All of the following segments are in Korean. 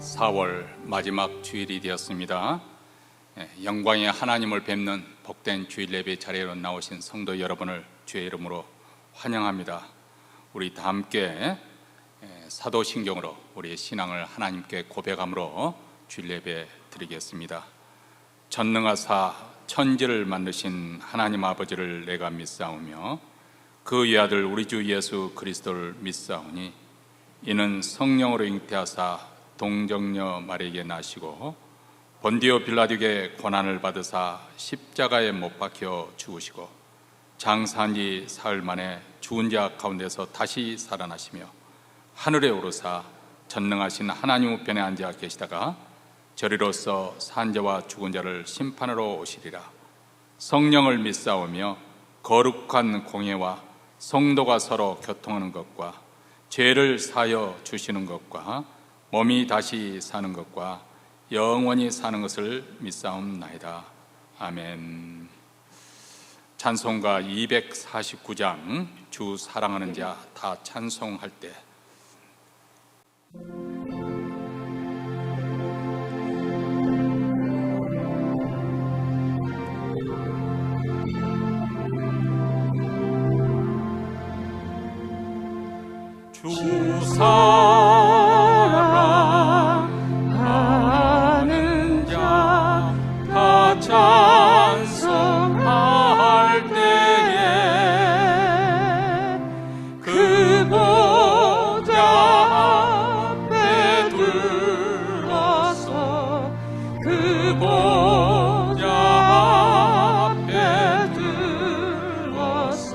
4월 마지막 주일이 되었습니다. 영광의 하나님을 뵙는 복된 주일 예배 자리로 나오신 성도 여러분을 주의 이름으로 환영합니다. 우리 다 함께 사도신경으로 우리의 신앙을 하나님께 고백함으로 주일 예배 드리겠습니다. 전능하사 천지를 만드신 하나님 아버지를 내가 믿사오며 그 외아들 우리 주 예수 그리스도를 믿사오니 이는 성령으로 잉태하사 동정녀 마리에게 나시고 본디오 빌라도에게 고난을 받으사 십자가에 못 박혀 죽으시고 장사한 지 사흘 만에 죽은 자 가운데서 다시 살아나시며 하늘에 오르사 전능하신 하나님 우편에 앉아 계시다가 저리로서 산 자와 죽은 자를 심판하러 오시리라. 성령을 믿사오며 거룩한 공예와 성도가 서로 교통하는 것과 죄를 사하여 주시는 것과 몸이 다시 사는 것과 영원히 사는 것을 믿사옵나이다. 아멘. 찬송가 249장 주 사랑하는 자 다 찬송할 때 주 사랑하는 자 다 찬송할 때에 그 보좌 앞에 둘러서 그 보좌 앞에 둘러서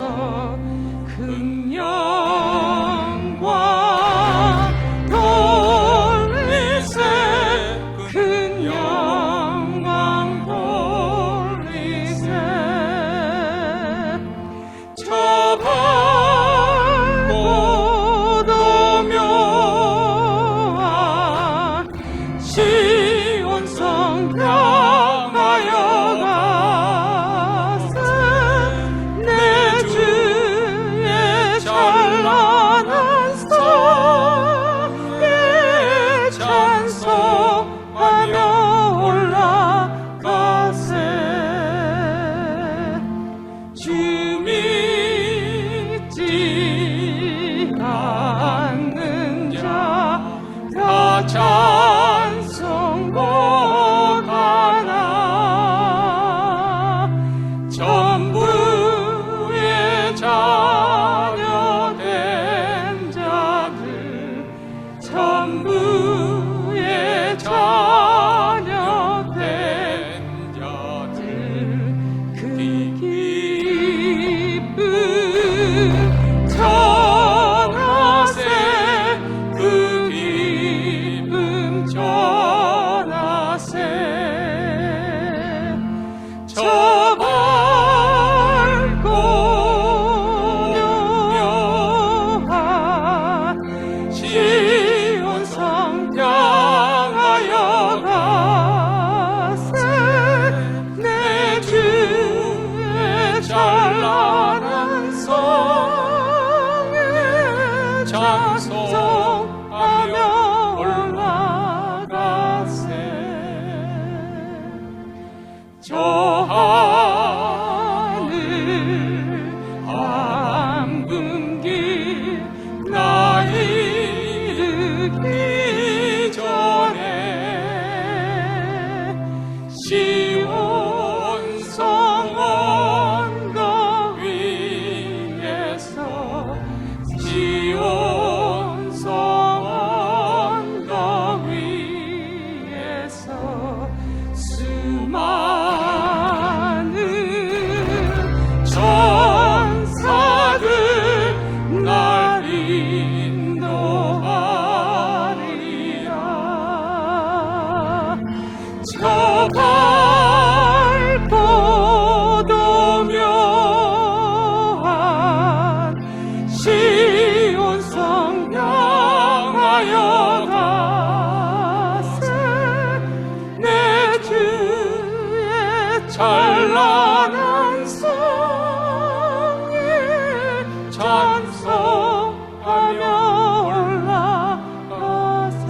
찬송 못하나 전부의 자녀된 자들 전부의 자녀된 자들 그 기쁨 찬송하며 올라가세. 저 하늘 황금길 나 이르기 전에 시온 성원 거 위에서 시온 성원 위에서 수많은 천사들 날 인도하리라. 저 밝고 묘한 시온 성 향하여 가세. 내 주의 찬란한 성에 찬송하며 올라가세.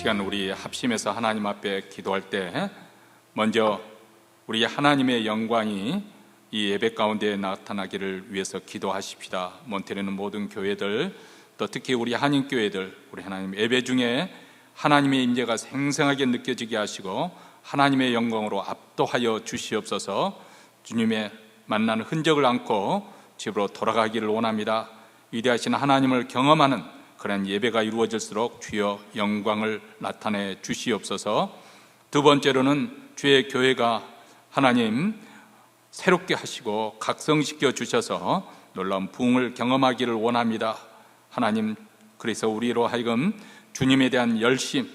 시간 우리 합심해서 하나님 앞에 기도할 때 먼저 우리 하나님의 영광이 이 예배 가운데 나타나기를 위해서 기도하십시다. 몬테르는 모든 교회들, 또 특히 우리 한인교회들, 우리 하나님 예배 중에 하나님의 임재가 생생하게 느껴지게 하시고 하나님의 영광으로 압도하여 주시옵소서. 주님의 만나는 흔적을 안고 집으로 돌아가기를 원합니다. 위대하신 하나님을 경험하는 그런 예배가 이루어질수록 주여 영광을 나타내 주시옵소서. 두 번째로는 주의 교회가 하나님 새롭게 하시고 각성시켜 주셔서 놀라운 부흥을 경험하기를 원합니다. 하나님, 그래서 우리로 하여금 주님에 대한 열심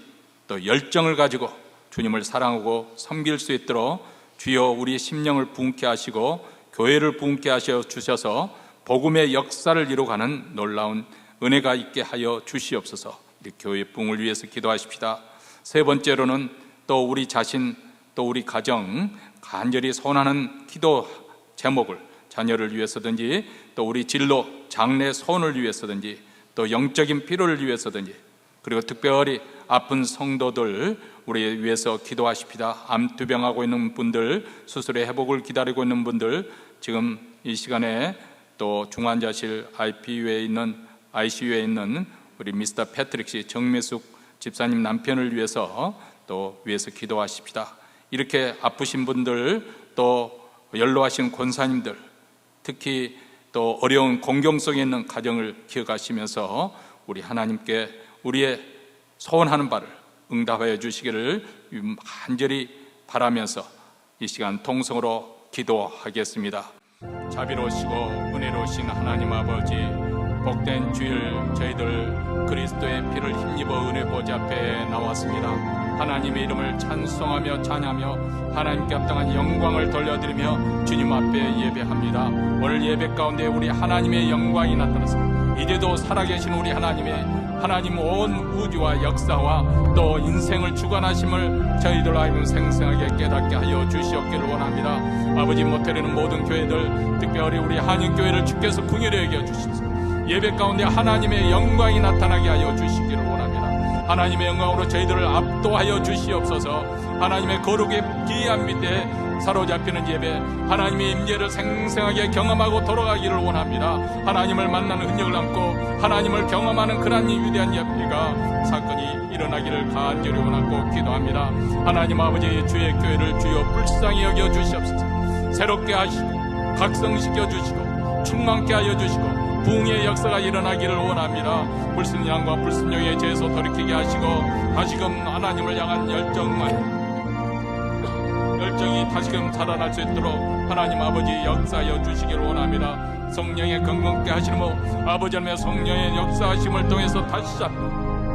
또 열정을 가지고 주님을 사랑하고 섬길 수 있도록 주여 우리의 심령을 부흥케 하시고 교회를 부흥케 하셔 주셔서 복음의 역사를 이루어가는 놀라운 은혜가 있게 하여 주시옵소서. 교회 부흥을 위해서 기도하십시다. 세 번째로는 또 우리 자신 또 우리 가정 간절히 소원하는 기도 제목을 자녀를 위해서든지 또 우리 진로 장래 소원을 위해서든지 또 영적인 필요를 위해서든지 그리고 특별히 아픈 성도들 우리 위해서 기도하십시다. 암투병하고 있는 분들, 수술의 회복을 기다리고 있는 분들, 지금 이 시간에 또 중환자실 ICU에 있는 우리 미스터 패트릭 씨, 정미숙 집사님 남편을 위해서 또 위해서 기도하십시다. 이렇게 아프신 분들, 또 연로하신 권사님들, 특히 또 어려운 공경성에 있는 가정을 기억하시면서 우리 하나님께 우리의 소원하는 바를 응답하여 주시기를 간절히 바라면서 이 시간 통성으로 기도하겠습니다. 자비로우시고 은혜로우신 하나님 아버지, 복된 주일 저희들 그리스도의 피를 힘입어 은혜 보좌 앞에 나왔습니다. 하나님의 이름을 찬송하며 찬양하며 하나님께 합당한 영광을 돌려드리며 주님 앞에 예배합니다. 오늘 예배 가운데 우리 하나님의 영광이 나타나서 이제도 살아계신 우리 하나님 온 우주와 역사와 또 인생을 주관하심을 저희들 하여금 생생하게 깨닫게 하여 주시옵기를 원합니다. 아버지, 모태리는 모든 교회들, 특별히 우리 한인교회를 주께서 긍휼히 여겨 주시옵소서. 예배 가운데 하나님의 영광이 나타나게 하여 주시기를 원합니다. 하나님의 영광으로 저희들을 압도하여 주시옵소서. 하나님의 거룩의 기이한 밑에 사로잡히는 예배, 하나님의 임재를 생생하게 경험하고 돌아가기를 원합니다. 하나님을 만나는 흔적을 안고 하나님을 경험하는 그러한 위대한 예배가 사건이 일어나기를 간절히 원하고 기도합니다. 하나님 아버지, 주의 교회를 주여 불쌍히 여겨 주시옵소서. 새롭게 하시고 각성시켜 주시고 충만케 하여 주시고 부흥의 역사가 일어나기를 원합니다. 불순양과 불순종의 죄에서 돌이키게 하시고 다시금 하나님을 향한 열정이 다시금 살아날 수 있도록 하나님 아버지 역사하여 주시기를 원합니다. 성령의 건강케 하시며 아버지 하나님의 성령의 역사하심을 통해서 다시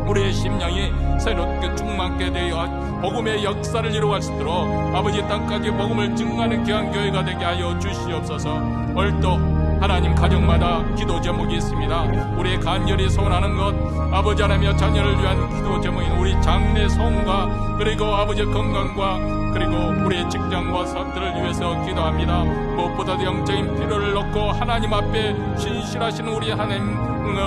우리의 심령이 새롭게 충만케 되어 복음의 역사를 이루어갈 수 있도록 아버지 땅까지 복음을 증거하는 귀한 교회가 되게 하여 주시옵소서. 오늘도 하나님 가정마다 기도 제목이 있습니다. 우리의 간절히 소원하는 것, 아버지 하나님의 자녀를 위한 기도 제목인 우리 장래 소원과 그리고 아버지의 건강과 그리고 우리의 직장과 사업들을 위해서 기도합니다. 무엇보다도 영적인 필요를 놓고 하나님 앞에 신실하신 우리 하나님,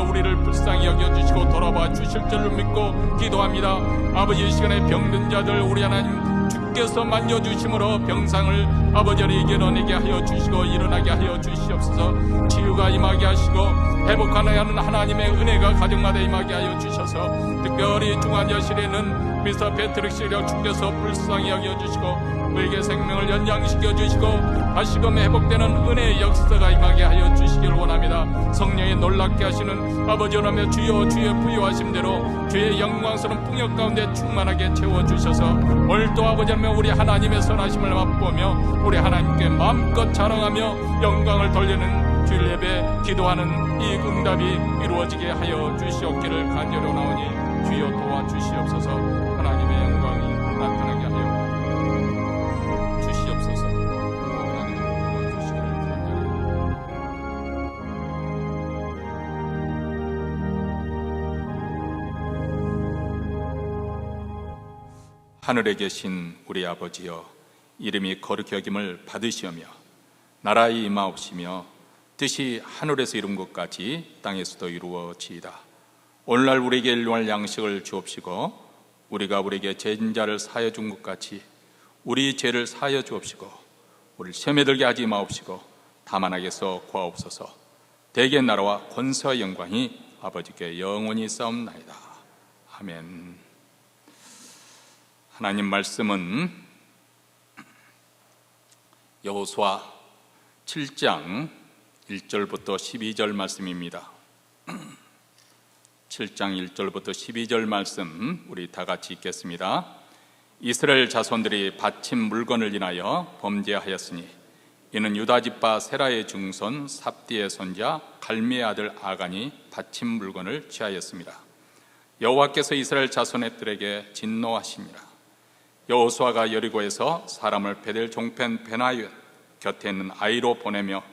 우리를 불쌍히 여겨주시고 돌아봐 주실 줄을 믿고 기도합니다. 아버지, 이 시간에 병든 자들 우리 하나님 주께서 만져주심으로 병상을 아버지를 이겨내게 하여 주시고 일어나게 하여 주시옵소서. 치유가 임하게 하시고 회복하는 하나님의 은혜가 가정마다 임하게 하여 주셔서 특별히 중환자실에 있는 미스터 패트릭 씨를 주께서 불쌍히 여겨주시고 그에게 생명을 연장시켜 주시고 다시금 회복되는 은혜의 역사가 임하게 하여 주시기를 원합니다. 성령이 놀랍게 하시는 아버지 하나님의 주여 주의 부여하심대로 주의 영광스러운 풍요 가운데 충만하게 채워주셔서 오늘도 아버지 하나님 우리 하나님의 선하심을 맛보며 우리 하나님께 마음껏 자랑하며 영광을 돌리는 주일 예배 기도하는 이 응답이 이루어지게 하여 주시옵기를 간절히 원하오니 주여 도와주시옵소서. 하나님의 영광이 나타나게 하여 주시옵소서. 하나님 도와주시기를 간절히 하늘에 계신 우리 아버지여, 이름이 거룩히 여김을 받으시오며 나라의 임하옵시며 뜻이 하늘에서 이룬 것 같이 땅에서도 이루어지이다. 오늘날 우리에게 일용할 양식을 주옵시고 우리가 우리에게 죄진 자를 사하여 준 것 같이 우리 죄를 사하여 주옵시고 우리를 시험에 들게 하지 마옵시고 다만 악에서 구하옵소서. 대개 나라와 권세와 영광이 아버지께 영원히 있사옵나이다. 아멘. 하나님 말씀은 여호수아 7장 1절부터 12절 말씀입니다. 7장 1절부터 12절 말씀 우리 다 같이 읽겠습니다. 이스라엘 자손들이 바친 물건을 인하여 범죄하였으니 이는 유다 집파 세라의 중손 삽디의 손자 갈미의 아들 아간이 바친 물건을 취하였습니다. 여호와께서 이스라엘 자손의 뜰에게 진노하시니라. 여호수아가 여리고에서 사람을 베델 종편 베나이 곁에 있는 아이로 보내며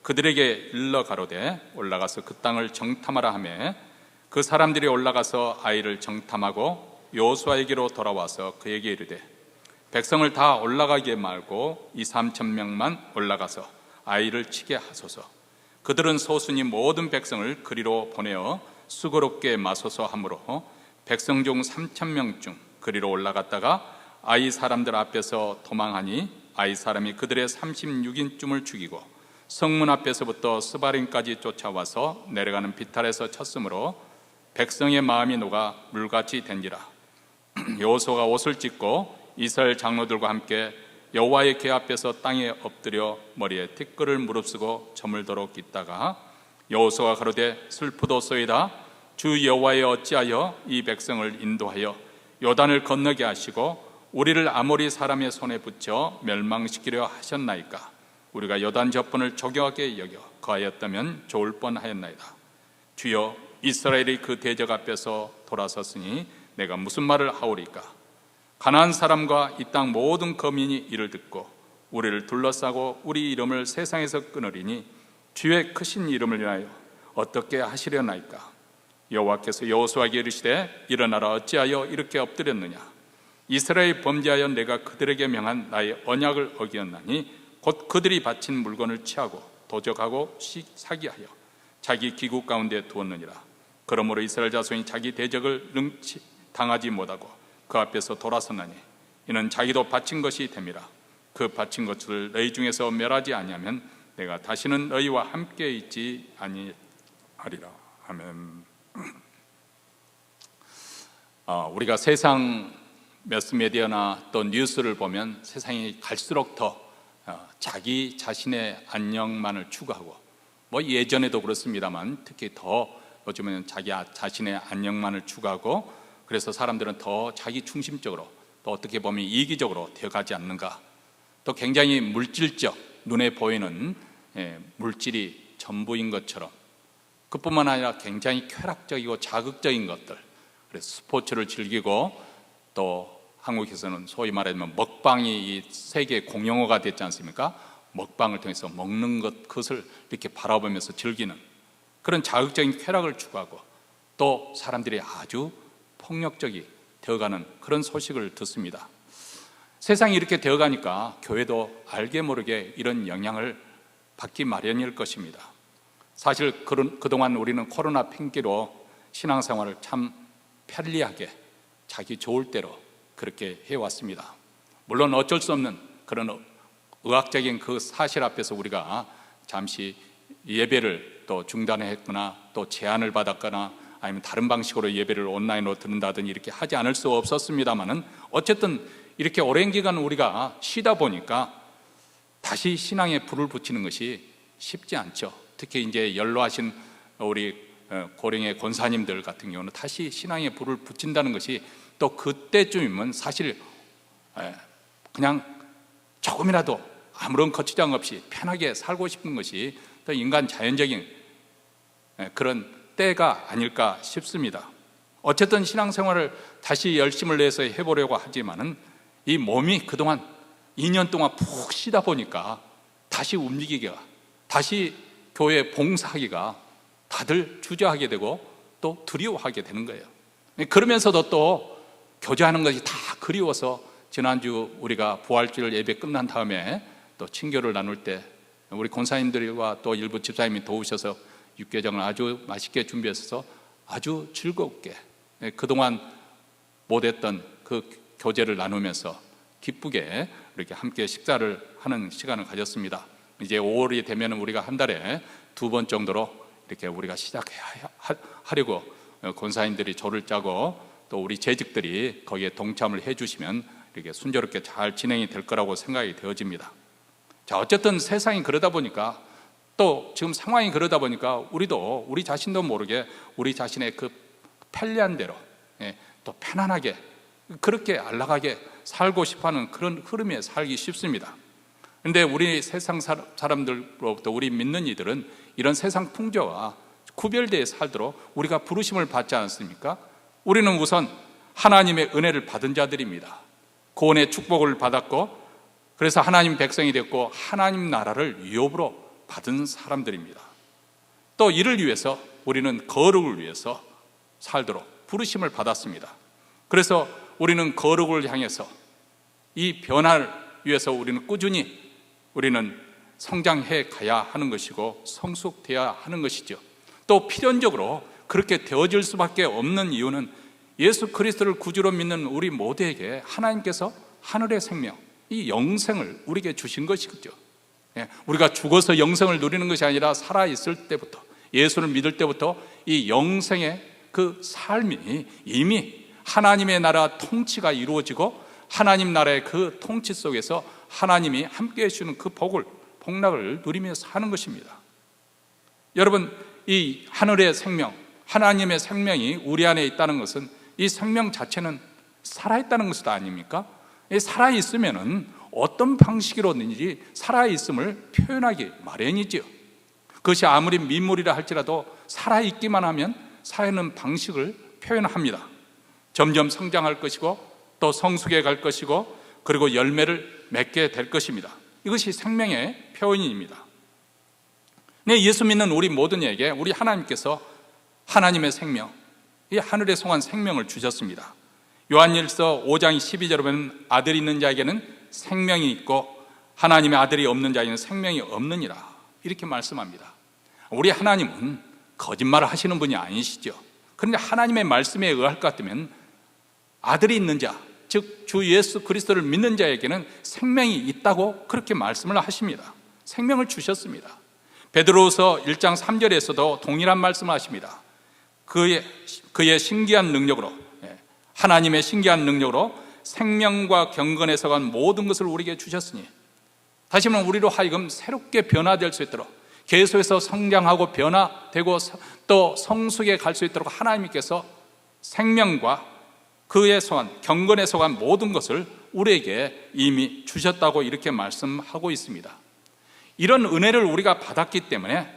그들에게 일러 가로되 올라가서 그 땅을 정탐하라 하매 그 사람들이 올라가서 아이를 정탐하고 여호수아에게로 돌아와서 그에게 이르되 백성을 다 올라가게 말고 2-3천 명만 올라가서 아이를 치게 하소서. 그들은 소순이 모든 백성을 그리로 보내어 수고롭게 마소서 하므로 백성 중 3,000명 중 그리로 올라갔다가 아이 사람들 앞에서 도망하니 아이 사람이 그들의 36인쯤을 죽이고 성문 앞에서부터 스바림까지 쫓아와서 내려가는 비탈에서 쳤으므로 백성의 마음이 녹아 물같이 된지라. 여호수아가 옷을 찢고 이스라엘 장로들과 함께 여호와의 궤 앞에서 땅에 엎드려 머리에 티끌을 무릅쓰고 저물도록 깃다가 여호수아가 가로되 슬프도소이다. 주 여호와여 어찌하여 이 백성을 인도하여 요단을 건너게 하시고 우리를 아모리 사람의 손에 붙여 멸망시키려 하셨나이까. 우리가 요단 저편을 조교하게 여겨 거하였다면 좋을 뻔하였나이다. 주여 이스라엘이 그 대적 앞에서 돌아섰으니 내가 무슨 말을 하오리까. 가나안 사람과 이 땅 모든 거민이 이를 듣고 우리를 둘러싸고 우리 이름을 세상에서 끊으리니 주의 크신 이름을 인하여 어떻게 하시려나이까. 여호와께서 여호수아에게 이르시되 일어나라. 어찌하여 이렇게 엎드렸느냐. 이스라엘 범죄하여 내가 그들에게 명한 나의 언약을 어기었나니 곧 그들이 바친 물건을 취하고 도적하고 사기하여 자기 기구 가운데 두었느니라. 그러므로 이스라엘 자손이 자기 대적을 능치 당하지 못하고 그 앞에서 돌아섰나니 이는 자기도 바친 것이 됨이라. 그 바친 것을 너희 중에서 멸하지 아니하면 내가 다시는 너희와 함께 있지 아니하리라. 아멘. 우리가 세상 매스미디어나 또 뉴스를 보면 세상이 갈수록 더 자기 자신의 안녕만을 추구하고 뭐 예전에도 그렇습니다만 특히 더 요즘에는 자기 자신의 안녕만을 추구하고 그래서 사람들은 더 자기 중심적으로 또 어떻게 보면 이기적으로 되어가지 않는가. 또 굉장히 물질적 눈에 보이는 물질이 전부인 것처럼 그뿐만 아니라 굉장히 쾌락적이고 자극적인 것들, 그래서 스포츠를 즐기고 또 한국에서는 소위 말하면 먹방이 이 세계 공용어가 됐지 않습니까? 먹방을 통해서 먹는 그것을 이렇게 바라보면서 즐기는 그런 자극적인 쾌락을 추구하고 또 사람들이 아주 폭력적이 되어가는 그런 소식을 듣습니다. 세상이 이렇게 되어가니까 교회도 알게 모르게 이런 영향을 받기 마련일 것입니다. 사실 그동안 우리는 코로나 핑계로 신앙생활을 참 편리하게 자기 좋을 대로 그렇게 해왔습니다. 물론 어쩔 수 없는 그런 의학적인 그 사실 앞에서 우리가 잠시 예배를 또 중단했거나 또 제한을 받았거나 아니면 다른 방식으로 예배를 온라인으로 듣는다든지 이렇게 하지 않을 수 없었습니다만은 어쨌든 이렇게 오랜 기간 우리가 쉬다 보니까 다시 신앙에 불을 붙이는 것이 쉽지 않죠. 특히 이제 연로하신 우리 고령의 권사님들 같은 경우는 다시 신앙에 불을 붙인다는 것이 또 그때쯤이면 사실 그냥 조금이라도 아무런 거치장 없이 편하게 살고 싶은 것이 또 인간 자연적인 그런 때가 아닐까 싶습니다. 어쨌든 신앙생활을 다시 열심을 내서 해보려고 하지만은 이 몸이 그동안 2년 동안 푹 쉬다 보니까 다시 움직이기가, 다시 교회 봉사하기가 다들 주저하게 되고 또 두려워하게 되는 거예요. 그러면서도 또 교제하는 것이 다 그리워서 지난주 우리가 부활절 예배 끝난 다음에 또 친교를 나눌 때 우리 권사님들과 또 일부 집사님이 도우셔서 육개장을 아주 맛있게 준비해서 아주 즐겁게 그동안 못했던 그 교제를 나누면서 기쁘게 이렇게 함께 식사를 하는 시간을 가졌습니다. 이제 5월이 되면 우리가 한 달에 2번 정도로 이렇게 우리가 시작하려고 권사님들이 조를 짜고 또 우리 재직들이 거기에 동참을 해주시면 이렇게 순조롭게 잘 진행이 될 거라고 생각이 되어집니다. 자, 어쨌든 세상이 그러다 보니까 또 지금 상황이 그러다 보니까 우리도 우리 자신도 모르게 우리 자신의 그 편리한 대로 또 편안하게 그렇게 안락하게 살고 싶어하는 그런 흐름에 살기 쉽습니다. 그런데 우리 세상 사람들로부터 우리 믿는 이들은 이런 세상 풍조와 구별되어 살도록 우리가 부르심을 받지 않습니까? 우리는 우선 하나님의 은혜를 받은 자들입니다. 구원의 축복을 받았고 그래서 하나님 백성이 됐고 하나님 나라를 유업으로 받은 사람들입니다. 또 이를 위해서 우리는 거룩을 위해서 살도록 부르심을 받았습니다. 그래서 우리는 거룩을 향해서 이 변화를 위해서 우리는 꾸준히 우리는 성장해 가야 하는 것이고 성숙되어야 하는 것이죠. 또 필연적으로 그렇게 되어질 수밖에 없는 이유는 예수 그리스도를 구주로 믿는 우리 모두에게 하나님께서 하늘의 생명, 이 영생을 우리에게 주신 것이죠. 우리가 죽어서 영생을 누리는 것이 아니라 살아있을 때부터, 예수를 믿을 때부터 이 영생의 그 삶이 이미 하나님의 나라 통치가 이루어지고 하나님 나라의 그 통치 속에서 하나님이 함께해 주시는 그 복락을 누리며 사는 것입니다. 여러분, 이 하늘의 생명, 하나님의 생명이 우리 안에 있다는 것은 이 생명 자체는 살아있다는 것도 아닙니까? 살아있으면 어떤 방식으로든지 살아있음을 표현하기 마련이지요. 그것이 아무리 민물이라 할지라도 살아있기만 하면 사는 방식을 표현합니다. 점점 성장할 것이고 또 성숙해 갈 것이고 그리고 열매를 맺게 될 것입니다. 이것이 생명의 표현입니다. 네, 예수 믿는 우리 모든에게 우리 하나님께서 하나님의 생명, 이 하늘에 속한 생명을 주셨습니다. 요한일서 5장 12절에 보면 아들이 있는 자에게는 생명이 있고 하나님의 아들이 없는 자에게는 생명이 없느니라 이렇게 말씀합니다. 우리 하나님은 거짓말을 하시는 분이 아니시죠. 그런데 하나님의 말씀에 의할 것 같으면 아들이 있는 자, 즉 주 예수 그리스도를 믿는 자에게는 생명이 있다고 그렇게 말씀을 하십니다. 생명을 주셨습니다. 베드로후서 1장 3절에서도 동일한 말씀을 하십니다. 그의 신기한 능력으로, 하나님의 신기한 능력으로 생명과 경건에 속한 모든 것을 우리에게 주셨으니, 다시 말하면 우리로 하여금 새롭게 변화될 수 있도록 계속해서 성장하고 변화되고 또 성숙에 갈 수 있도록 하나님께서 생명과 그에 속한 경건에 속한 모든 것을 우리에게 이미 주셨다고 이렇게 말씀하고 있습니다. 이런 은혜를 우리가 받았기 때문에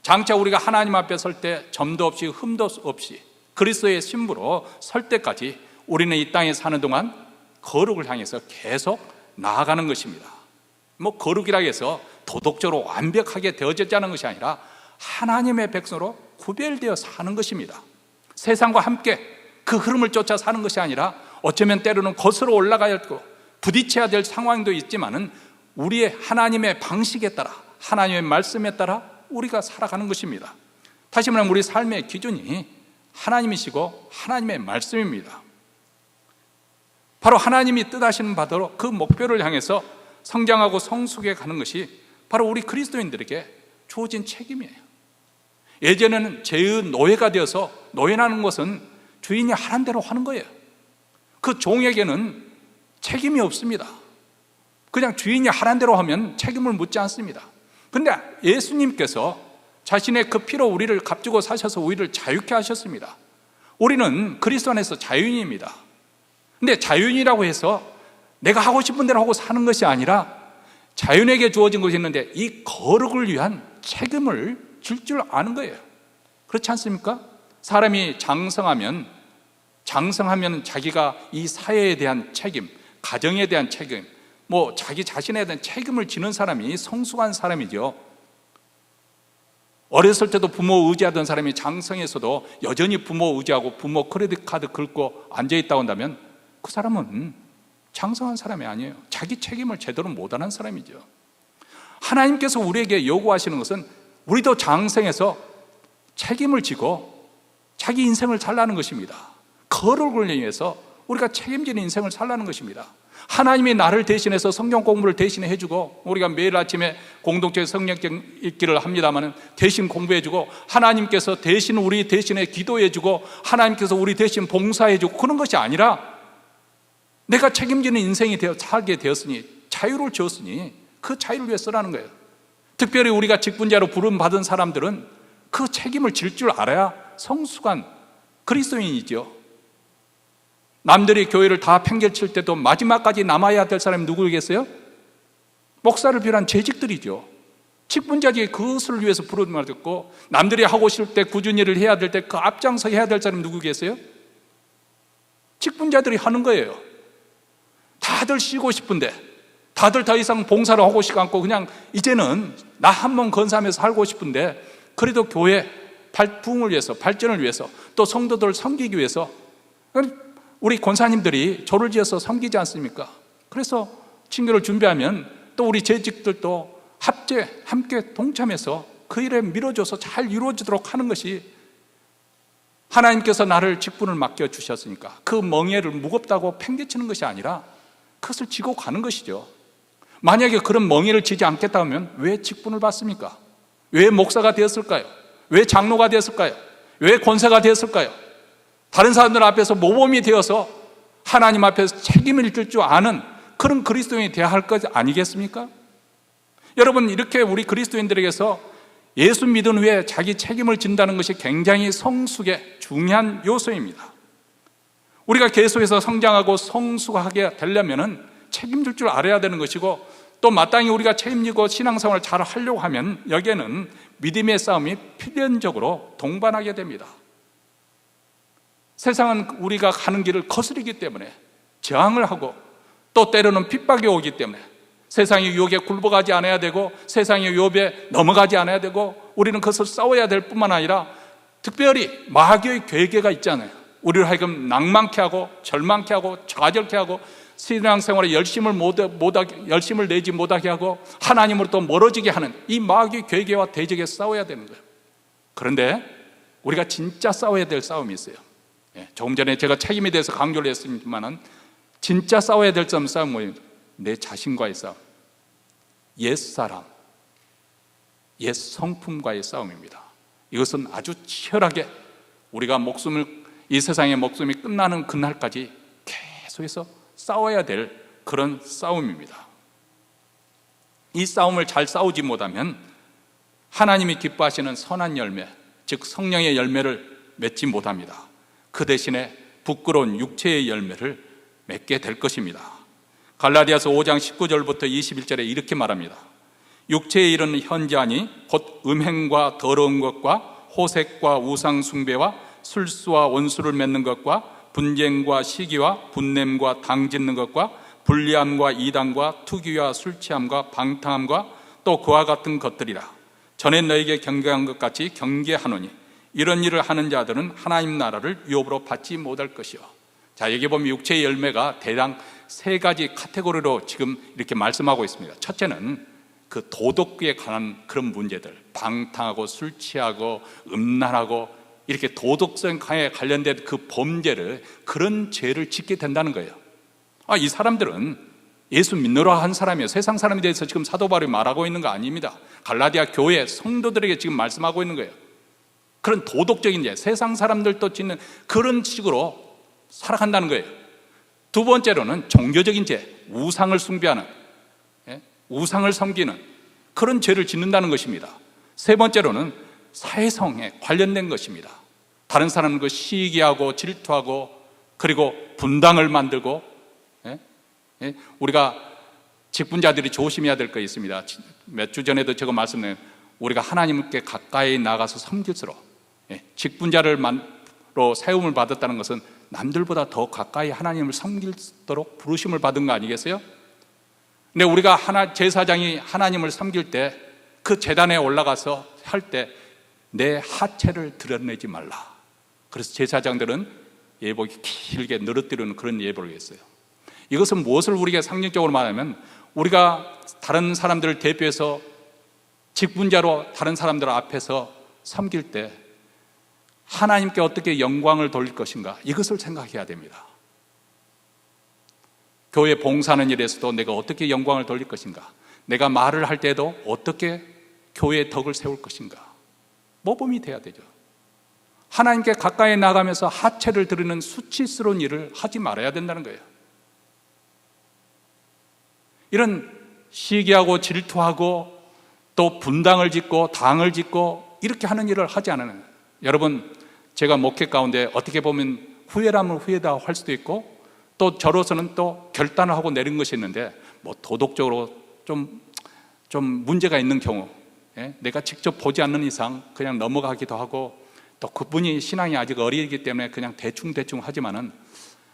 장차 우리가 하나님 앞에 설 때 점도 없이 흠도 없이 그리스도의 신부로 설 때까지 우리는 이 땅에 사는 동안 거룩을 향해서 계속 나아가는 것입니다. 거룩이라 해서 도덕적으로 완벽하게 되어졌지 않은 것이 아니라 하나님의 백성으로 구별되어 사는 것입니다. 세상과 함께 그 흐름을 쫓아 사는 것이 아니라 어쩌면 때로는 거슬러 올라가야 하고 부딪혀야 될 상황도 있지만은 우리의 하나님의 방식에 따라 하나님의 말씀에 따라 우리가 살아가는 것입니다. 다시 말하면 우리 삶의 기준이 하나님이시고 하나님의 말씀입니다. 바로 하나님이 뜻하시는 바대로 그 목표를 향해서 성장하고 성숙해 가는 것이 바로 우리 그리스도인들에게 주어진 책임이에요. 예전에는 죄의 노예가 되어서 노예라는 것은 주인이 하란 대로 하는 거예요. 그 종에게는 책임이 없습니다. 그냥 주인이 하란 대로 하면 책임을 묻지 않습니다. 그런데 예수님께서 자신의 그 피로 우리를 값주고 사셔서 우리를 자유케 하셨습니다. 우리는 그리스도 안에서 자유인입니다. 근데 자유인이라고 해서 내가 하고 싶은 대로 하고 사는 것이 아니라 자유인에게 주어진 것이 있는데 이 거룩을 위한 책임을 질 줄 아는 거예요. 그렇지 않습니까? 사람이 장성하면 자기가 이 사회에 대한 책임, 가정에 대한 책임, 자기 자신에 대한 책임을 지는 사람이 성숙한 사람이죠. 어렸을 때도 부모 의지하던 사람이 장성에서도 여전히 부모 의지하고 부모 크레딧 카드 긁고 앉아있다고 한다면 그 사람은 장성한 사람이 아니에요. 자기 책임을 제대로 못하는 사람이죠. 하나님께서 우리에게 요구하시는 것은 우리도 장성해서 책임을 지고 자기 인생을 살라는 것입니다. 거룩을 위해서 우리가 책임지는 인생을 살라는 것입니다. 하나님이 나를 대신해서 성경 공부를 대신 해주고, 우리가 매일 아침에 공동체 성경 읽기를 합니다만 대신 공부해주고, 하나님께서 대신 우리 대신에 기도해주고, 하나님께서 우리 대신 봉사해주고, 그런 것이 아니라 내가 책임지는 인생이 살게 되었으니, 자유를 주었으니 그 자유를 위해 쓰라는 거예요. 특별히 우리가 직분자로 부름받은 사람들은 그 책임을 질 줄 알아야 성숙한 그리스도인이죠. 남들이 교회를 다 팽개칠 때도 마지막까지 남아야 될 사람이 누구겠어요? 목사를 비롯한 재직들이죠. 직분자에게 그것을 위해서 부름받았고, 남들이 하고 싶을 때 꾸준히 일을 해야 될 때 그 앞장서 해야 될 사람이 누구겠어요? 직분자들이 하는 거예요. 다들 쉬고 싶은데, 다들 더 이상 봉사를 하고 싶지 않고 그냥 이제는 나 한 몸 건사하면서 살고 싶은데, 그래도 교회 부흥을 위해서, 발전을 위해서, 또 성도들을 섬기기 위해서 우리 권사님들이 조를 지어서 섬기지 않습니까? 그래서 친교를 준비하면 또 우리 재직들도 함께 동참해서 그 일에 밀어줘서 잘 이루어지도록 하는 것이, 하나님께서 나를 직분을 맡겨주셨으니까 그 멍에를 무겁다고 팽개치는 것이 아니라 그것을 지고 가는 것이죠. 만약에 그런 멍에를 지지 않겠다 하면 왜 직분을 받습니까? 왜 목사가 되었을까요? 왜 장로가 되었을까요? 왜 권세가 되었을까요? 다른 사람들 앞에서 모범이 되어서 하나님 앞에서 책임을 질 줄 아는 그런 그리스도인이 되어야 할 것 아니겠습니까? 여러분, 이렇게 우리 그리스도인들에게서 예수 믿은 후에 자기 책임을 진다는 것이 굉장히 성숙의 중요한 요소입니다. 우리가 계속해서 성장하고 성숙하게 되려면 책임질 줄 알아야 되는 것이고, 또 마땅히 우리가 책임지고 신앙생활을 잘 하려고 하면 여기에는 믿음의 싸움이 필연적으로 동반하게 됩니다. 세상은 우리가 가는 길을 거스르기 때문에 저항을 하고, 또 때로는 핍박이 오기 때문에 세상의 유혹에 굴복하지 않아야 되고, 세상의 유혹에 넘어가지 않아야 되고, 우리는 그것을 싸워야 될 뿐만 아니라 특별히 마귀의 괴계가 있잖아요. 우리를 하여금 낭만케 하고 절망케 하고 좌절케 하고 신앙생활에 열심을 내지 못하게 하고 하나님으로부터 멀어지게 하는 이 마귀의 괴계와 대적에 싸워야 되는 거예요. 그런데 우리가 진짜 싸워야 될 싸움이 있어요. 조금 전에 제가 책임에 대해서 강조를 했습니다만, 진짜 싸워야 될 싸움은 뭐예요? 내 자신과의 싸움, 옛사람, 옛 성품과의 싸움입니다. 이것은 아주 치열하게 우리가 이 세상의 목숨이 끝나는 그날까지 계속해서 싸워야 될 그런 싸움입니다. 이 싸움을 잘 싸우지 못하면 하나님이 기뻐하시는 선한 열매, 즉 성령의 열매를 맺지 못합니다. 그 대신에 부끄러운 육체의 열매를 맺게 될 것입니다. 갈라디아서 5장 19절부터 21절에 이렇게 말합니다. 육체의 일은 현저하니 곧 음행과 더러운 것과 호색과 우상 숭배와 술수와 원수를 맺는 것과 분쟁과 시기와 분냄과 당짓는 것과 불리함과 이단과 투기와 술취함과 방탕함과 또 그와 같은 것들이라. 전에 너에게 경계한 것 같이 경계하노니 이런 일을 하는 자들은 하나님 나라를 유업으로 받지 못할 것이요. 자, 여기 보면 육체의 열매가 대략 세 가지 카테고리로 지금 이렇게 말씀하고 있습니다. 첫째는 그 도덕에 관한 그런 문제들, 방탕하고 술 취하고 음란하고 이렇게 도덕성에 관련된 그 범죄를, 그런 죄를 짓게 된다는 거예요. 이 사람들은 예수 믿노라 한 사람이에요. 세상 사람에 대해서 지금 사도 바울이 말하고 있는 거 아닙니다. 갈라디아 교회 성도들에게 지금 말씀하고 있는 거예요. 그런 도덕적인 죄, 세상 사람들도 짓는 그런 식으로 살아간다는 거예요. 두 번째로는 종교적인 죄, 우상을 숭배하는, 우상을 섬기는 그런 죄를 짓는다는 것입니다. 세 번째로는 사회성에 관련된 것입니다. 다른 사람은 그 시기하고 질투하고 그리고 분당을 만들고, 우리가 직분자들이 조심해야 될 거 있습니다. 몇 주 전에도 제가 말씀드린, 우리가 하나님께 가까이 나가서 섬길수록, 직분자로 세움을 받았다는 것은 남들보다 더 가까이 하나님을 섬기도록 부르심을 받은 거 아니겠어요? 근데 우리가 제사장이 하나님을 섬길 때 그 제단에 올라가서 할 때 내 하체를 드러내지 말라. 그래서 제사장들은 예복이 길게 늘어뜨리는 그런 예복을 했어요. 이것은 무엇을 우리가 상징적으로 말하면, 우리가 다른 사람들을 대표해서 직분자로 다른 사람들 앞에서 섬길 때 하나님께 어떻게 영광을 돌릴 것인가, 이것을 생각해야 됩니다. 교회 봉사하는 일에서도 내가 어떻게 영광을 돌릴 것인가? 내가 말을 할 때도 어떻게 교회의 덕을 세울 것인가? 모범이 돼야 되죠. 하나님께 가까이 나가면서 하체를 드리는 수치스러운 일을 하지 말아야 된다는 거예요. 이런 시기하고 질투하고 또 분당을 짓고 당을 짓고 이렇게 하는 일을 하지 않아요. 여러분, 제가 목회 가운데 어떻게 보면 후회라면 후회다 할 수도 있고, 또 저로서는 또 결단을 하고 내린 것이 있는데, 뭐 도덕적으로 좀 문제가 있는 경우, 내가 직접 보지 않는 이상 그냥 넘어가기도 하고, 또 그분이 신앙이 아직 어리기 때문에 그냥 대충 하지만은,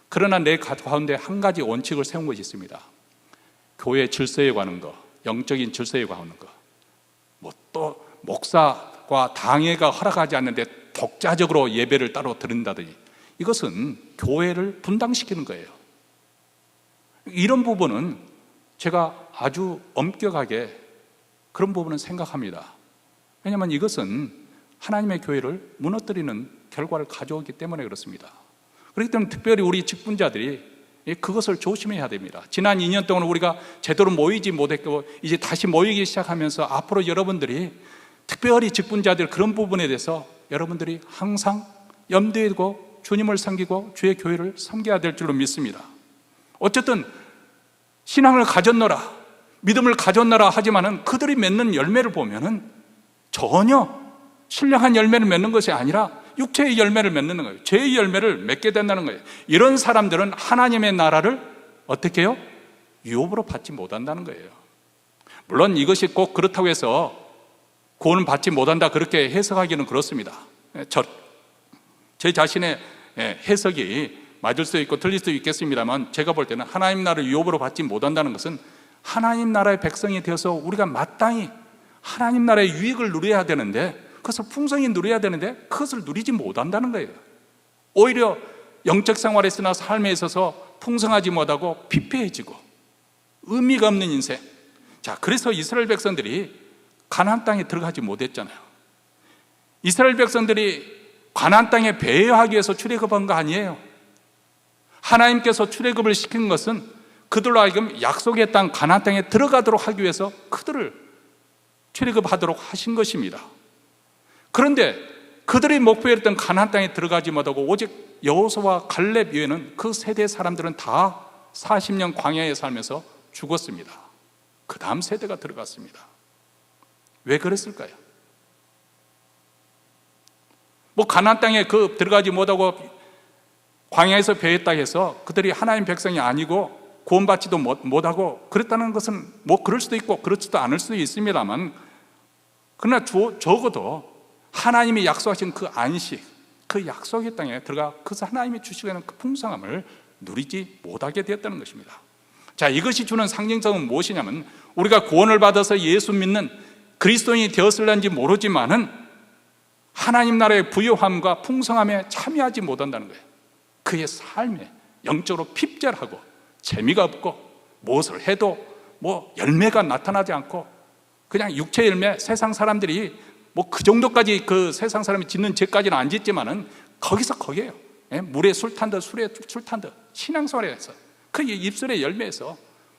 그러나 내 가운데 한 가지 원칙을 세운 것이 있습니다. 교회 질서에 관한 거, 영적인 질서에 관한 거, 뭐 또 목사과 당회가 허락하지 않는데 독자적으로 예배를 따로 드린다더니, 이것은 교회를 분당시키는 거예요. 이런 부분은 제가 아주 엄격하게 그런 부분은 생각합니다. 왜냐하면 이것은 하나님의 교회를 무너뜨리는 결과를 가져오기 때문에 그렇습니다. 그렇기 때문에 특별히 우리 직분자들이 그것을 조심해야 됩니다. 지난 2년 동안 우리가 제대로 모이지 못했고, 이제 다시 모이기 시작하면서 앞으로 여러분들이 특별히 직분자들 그런 부분에 대해서 여러분들이 항상 염두에 두고 주님을 섬기고 주의 교회를 섬겨야 될 줄로 믿습니다. 어쨌든 신앙을 가졌노라, 믿음을 가졌노라 하지만은 그들이 맺는 열매를 보면은 전혀 신령한 열매를 맺는 것이 아니라 육체의 열매를 맺는 거예요. 죄의 열매를 맺게 된다는 거예요. 이런 사람들은 하나님의 나라를 어떻게 해요? 유업으로 받지 못한다는 거예요. 물론 이것이 꼭 그렇다고 해서 구원을 받지 못한다 그렇게 해석하기는 그렇습니다. 제 자신의 해석이 맞을 수 있고 틀릴 수 있겠습니다만, 제가 볼 때는 하나님 나라를 유업으로 받지 못한다는 것은 하나님 나라의 백성이 되어서 우리가 마땅히 하나님 나라의 유익을 누려야 되는데, 그것을 풍성히 누려야 되는데 그것을 누리지 못한다는 거예요. 오히려 영적 생활에서나 삶에 있어서 풍성하지 못하고 피폐해지고 의미가 없는 인생. 자, 그래서 이스라엘 백성들이 가나안 땅에 들어가지 못했잖아요. 이스라엘 백성들이 가나안 땅에 배회하기 위해서 출애굽한 거 아니에요. 하나님께서 출애굽을 시킨 것은 그들로 하여금 약속의 땅 가나안 땅에 들어가도록 하기 위해서 그들을 출애굽하도록 하신 것입니다. 그런데 그들이 목표했던 가나안 땅에 들어가지 못하고 오직 여호수아와 갈렙 외에는 그 세대 사람들은 다 40년 광야에 살면서 죽었습니다. 그 다음 세대가 들어갔습니다. 왜 그랬을까요? 뭐 가나안 땅에 들어가지 못하고 광야에서 배했다 해서 그들이 하나님 백성이 아니고 구원받지도 못하고 그랬다는 것은 뭐 그럴 수도 있고 그렇지도 않을 수도 있습니다만, 그러나 적어도 하나님이 약속하신 그 안식, 그 약속의 땅에 들어가 그래서 하나님이 주시는 그 풍성함을 누리지 못하게 되었다는 것입니다. 자, 이것이 주는 상징성은 무엇이냐면, 우리가 구원을 받아서 예수 믿는 그리스도인이 되었을는지 모르지만은 하나님 나라의 부요함과 풍성함에 참여하지 못한다는 거예요. 그의 삶에 영적으로 핍절하고 재미가 없고 무엇을 해도 뭐 열매가 나타나지 않고 그냥 육체 열매, 세상 사람들이 뭐 그 정도까지 그 세상 사람이 짓는 죄까지는 안 짓지만은 거기에요. 물에 술 탄 듯 술에 술 탄 듯 신앙생활에서 그 입술의 열매에서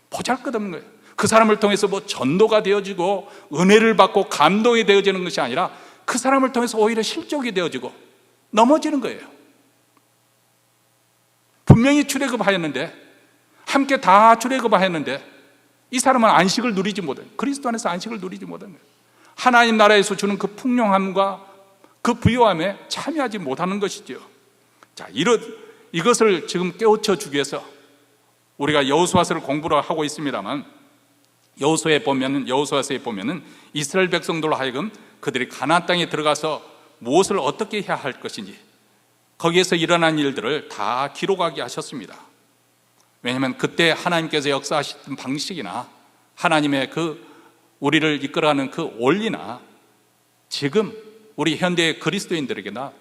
보잘것없는 거예요. 그 사람을 통해서 뭐 전도가 되어지고 은혜를 받고 감동이 되어지는 것이 아니라 그 사람을 통해서 오히려 실족이 되어지고 넘어지는 거예요. 분명히 출애굽하였는데, 함께 다 출애굽하였는데 이 사람은 안식을 누리지 못해요. 그리스도 안에서 안식을 누리지 못하는 거예요. 하나님 나라에서 주는 그 풍요함과 그 부요함에 참여하지 못하는 것이죠. 자, 이것을 지금 깨우쳐 주기 위해서 우리가 여호수아서를 공부를 하고 있습니다만, 여호수아서에 보면은 이스라엘 백성들로 하여금 그들이 가나안 땅에 들어가서 무엇을 어떻게 해야 할 것인지 거기에서 일어난 일들을 다 기록하게 하셨습니다. 왜냐하면 그때 하나님께서 역사하시던 방식이나 하나님의 우리를 이끌어가는 그 원리나 지금 우리 현대의 그리스도인들에게나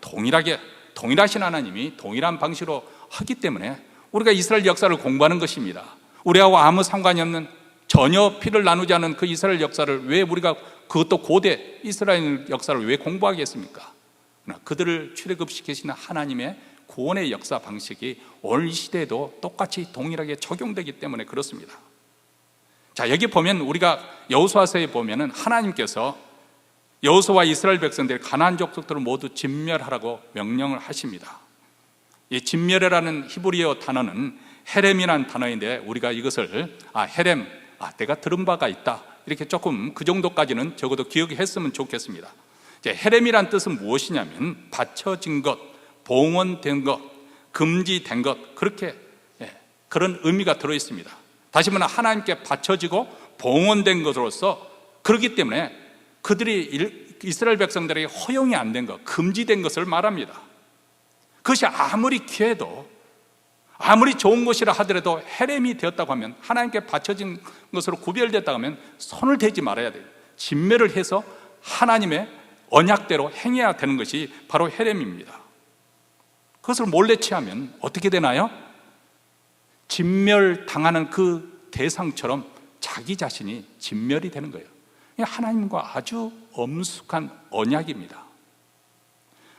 동일하신 하나님이 동일한 방식으로 하기 때문에 우리가 이스라엘 역사를 공부하는 것입니다. 우리하고 아무 상관이 없는, 전혀 피를 나누지 않은 그 이스라엘 역사를 왜 우리가, 그것도 고대 이스라엘 역사를 왜 공부하겠습니까? 그들을 출애굽시키시는 하나님의 구원의 역사 방식이 오늘 이 시대에도 똑같이 동일하게 적용되기 때문에 그렇습니다. 자, 여기 보면 우리가 여호수아서에 보면은 하나님께서 여호수아와 이스라엘 백성들이 가나안 족속들을 모두 진멸하라고 명령을 하십니다. 이 진멸이라는 히브리어 단어는 헤렘이라는 단어인데, 우리가 이것을 헤렘, 내가 들은 바가 있다, 이렇게 조금 그 정도까지는 적어도 기억했으면 좋겠습니다. 이제 헤렘이란 뜻은 무엇이냐면 받쳐진 것, 봉헌된 것, 금지된 것, 그렇게 그런 의미가 들어있습니다. 다시 말하면 하나님께 받쳐지고 봉헌된 것으로서, 그렇기 때문에 그들이 이스라엘 백성들에게 허용이 안 된 것, 금지된 것을 말합니다. 그것이 아무리 귀해도, 아무리 좋은 것이라 하더라도 헤렘이 되었다고 하면, 하나님께 바쳐진 것으로 구별됐다고 하면 손을 대지 말아야 돼요. 진멸을 해서 하나님의 언약대로 행해야 되는 것이 바로 헤렘입니다. 그것을 몰래 취하면 어떻게 되나요? 진멸당하는 그 대상처럼 자기 자신이 진멸이 되는 거예요. 하나님과 아주 엄숙한 언약입니다.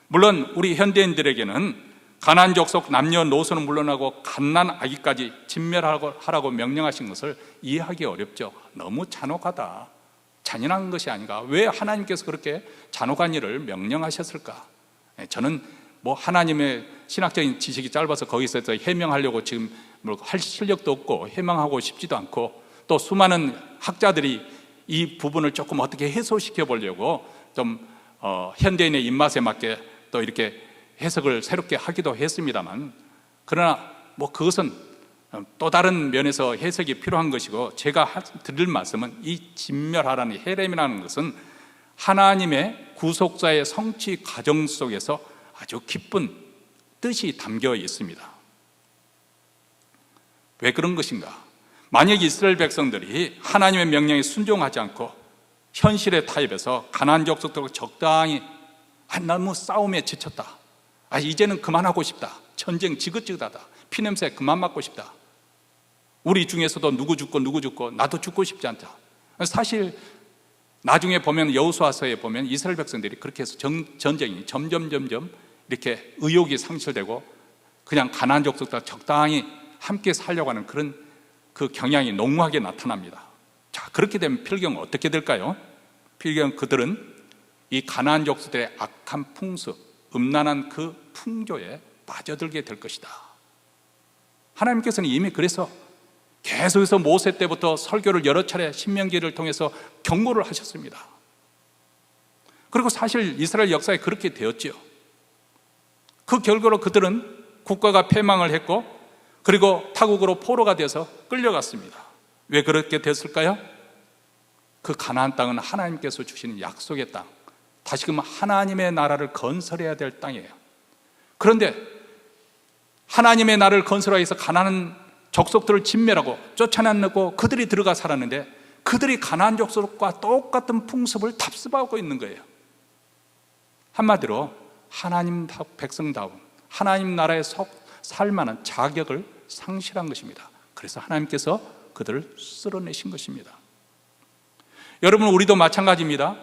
물론 우리 현대인들에게는 가나안 족속 남녀노소는 물론하고 갓난 아기까지 진멸하라고 명령하신 것을 이해하기 어렵죠. 너무 잔혹하다, 잔인한 것이 아닌가, 왜 하나님께서 그렇게 잔혹한 일을 명령하셨을까? 저는 하나님의 신학적인 지식이 짧아서 거기서 해명하려고 지금 할 실력도 없고 해명하고 싶지도 않고, 또 수많은 학자들이 이 부분을 조금 어떻게 해소시켜 보려고 좀 현대인의 입맛에 맞게 또 이렇게 해석을 새롭게 하기도 했습니다만, 그러나 그것은 또 다른 면에서 해석이 필요한 것이고, 제가 드릴 말씀은 이 진멸하라는 헤렘이라는 것은 하나님의 구속자의 성취 과정 속에서 아주 기쁜 뜻이 담겨 있습니다. 왜 그런 것인가? 만약 이스라엘 백성들이 하나님의 명령에 순종하지 않고 현실에 타협해서 가나안 족속들과 적당히 너무 싸움에 지쳤다, 이제는 그만하고 싶다, 전쟁 지긋지긋하다, 피냄새 그만 맡고 싶다, 우리 중에서도 누구 죽고 나도 죽고 싶지 않다. 사실 나중에 보면 여호수아서에 보면 이스라엘 백성들이 그렇게 해서 전쟁이 점점 이렇게 의욕이 상실되고 그냥 가나안 족속과 적당히 함께 살려고 하는 그런 그 경향이 농후하게 나타납니다. 자, 그렇게 되면 필경은 어떻게 될까요? 필경 그들은 이 가나안 족속들의 악한 풍습, 음란한 그 풍조에 빠져들게 될 것이다. 하나님께서는 이미 그래서 계속해서 모세 때부터 설교를 여러 차례 신명기를 통해서 경고를 하셨습니다. 그리고 사실 이스라엘 역사에 그렇게 되었지요. 그 결과로 그들은 국가가 패망을 했고, 그리고 타국으로 포로가 돼서 끌려갔습니다. 왜 그렇게 됐을까요? 그 가나안 땅은 하나님께서 주시는 약속의 땅, 다시금 하나님의 나라를 건설해야 될 땅이에요. 그런데 하나님의 나라를 건설하기 위해서 가나안 족속들을 진멸하고 쫓아내고 그들이 들어가 살았는데, 그들이 가나안 족속과 똑같은 풍습을 답습하고 있는 거예요. 한마디로 하나님 백성다운 하나님 나라에 살만한 자격을 상실한 것입니다. 그래서 하나님께서 그들을 쓸어내신 것입니다. 여러분, 우리도 마찬가지입니다.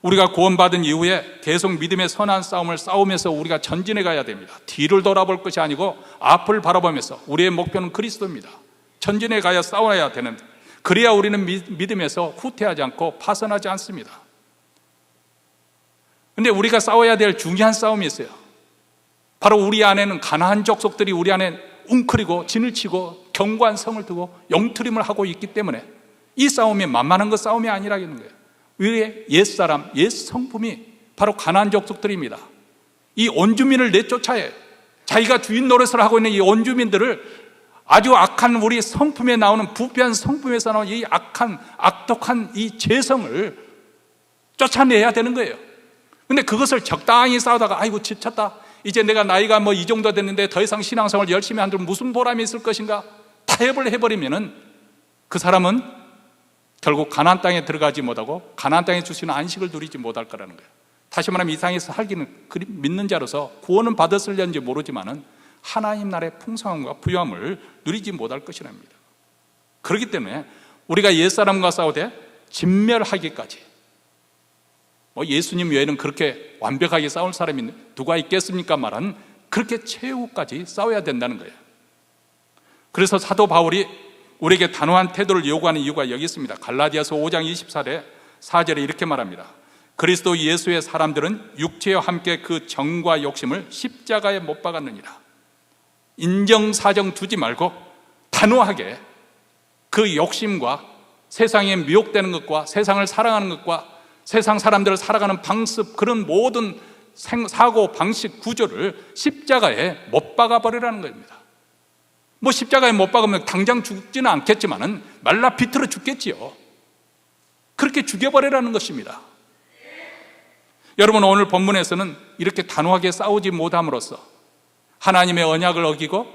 우리가 구원받은 이후에 계속 믿음의 선한 싸움을 싸우면서 우리가 전진해 가야 됩니다. 뒤를 돌아볼 것이 아니고 앞을 바라보면서, 우리의 목표는 그리스도입니다. 전진해 가야 싸워야 되는, 그래야 우리는 믿음에서 후퇴하지 않고 파선하지 않습니다. 그런데 우리가 싸워야 될 중요한 싸움이 있어요. 바로 우리 안에는 가나안 족속들이 우리 안에 웅크리고 진을 치고 견고한 성을 두고 영투림을 하고 있기 때문에 이 싸움이 만만한 싸움이 아니라는 거예요. 우리의 옛사람, 옛 성품이 바로 가나안 족속들입니다. 이 온주민을 내쫓아야 해요. 자기가 주인 노릇을 하고 있는 이 온주민들을, 아주 악한 우리 성품에 나오는, 부패한 성품에서 나오는 이 악한 악독한 이 죄성을 쫓아내야 되는 거예요. 근데 그것을 적당히 싸우다가 아이고 지쳤다, 이제 내가 나이가 이 정도 됐는데 더 이상 신앙생활 열심히 한다면 무슨 보람이 있을 것인가, 타협을 해버리면은 그 사람은 결국 가나안 땅에 들어가지 못하고 가나안 땅에 주시는 안식을 누리지 못할 거라는 거예요. 다시 말하면 이 땅에서 살기는 믿는 자로서 구원은 받았을는지 모르지만은 하나님 나라의 풍성함과 부유함을 누리지 못할 것이랍니다. 그렇기 때문에 우리가 옛사람과 싸우되 진멸하기까지, 예수님 외에는 그렇게 완벽하게 싸울 사람이 누가 있겠습니까? 말한 그렇게 최후까지 싸워야 된다는 거예요. 그래서 사도 바울이 우리에게 단호한 태도를 요구하는 이유가 여기 있습니다. 갈라디아서 5장 24절에 이렇게 말합니다. 그리스도 예수의 사람들은 육체와 함께 그 정과 욕심을 십자가에 못 박았느니라. 인정사정 두지 말고 단호하게 그 욕심과 세상에 미혹되는 것과 세상을 사랑하는 것과 세상 사람들을 살아가는 방식, 그런 모든 사고 방식 구조를 십자가에 못 박아버리라는 겁니다. 뭐 십자가에 못 박으면 당장 죽지는 않겠지만은 말라 비틀어 죽겠지요. 그렇게 죽여버리라는 것입니다. 여러분, 오늘 본문에서는 이렇게 단호하게 싸우지 못함으로써 하나님의 언약을 어기고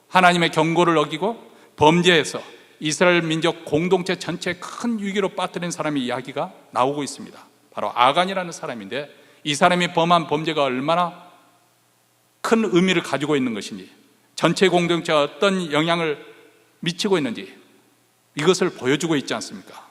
하나님의 경고를 어기고 범죄해서 이스라엘 민족 공동체 전체에 큰 위기로 빠뜨린 사람의 이야기가 나오고 있습니다. 바로 아간이라는 사람인데, 이 사람이 범한 범죄가 얼마나 큰 의미를 가지고 있는 것인지, 전체 공동체에 어떤 영향을 미치고 있는지 이것을 보여주고 있지 않습니까?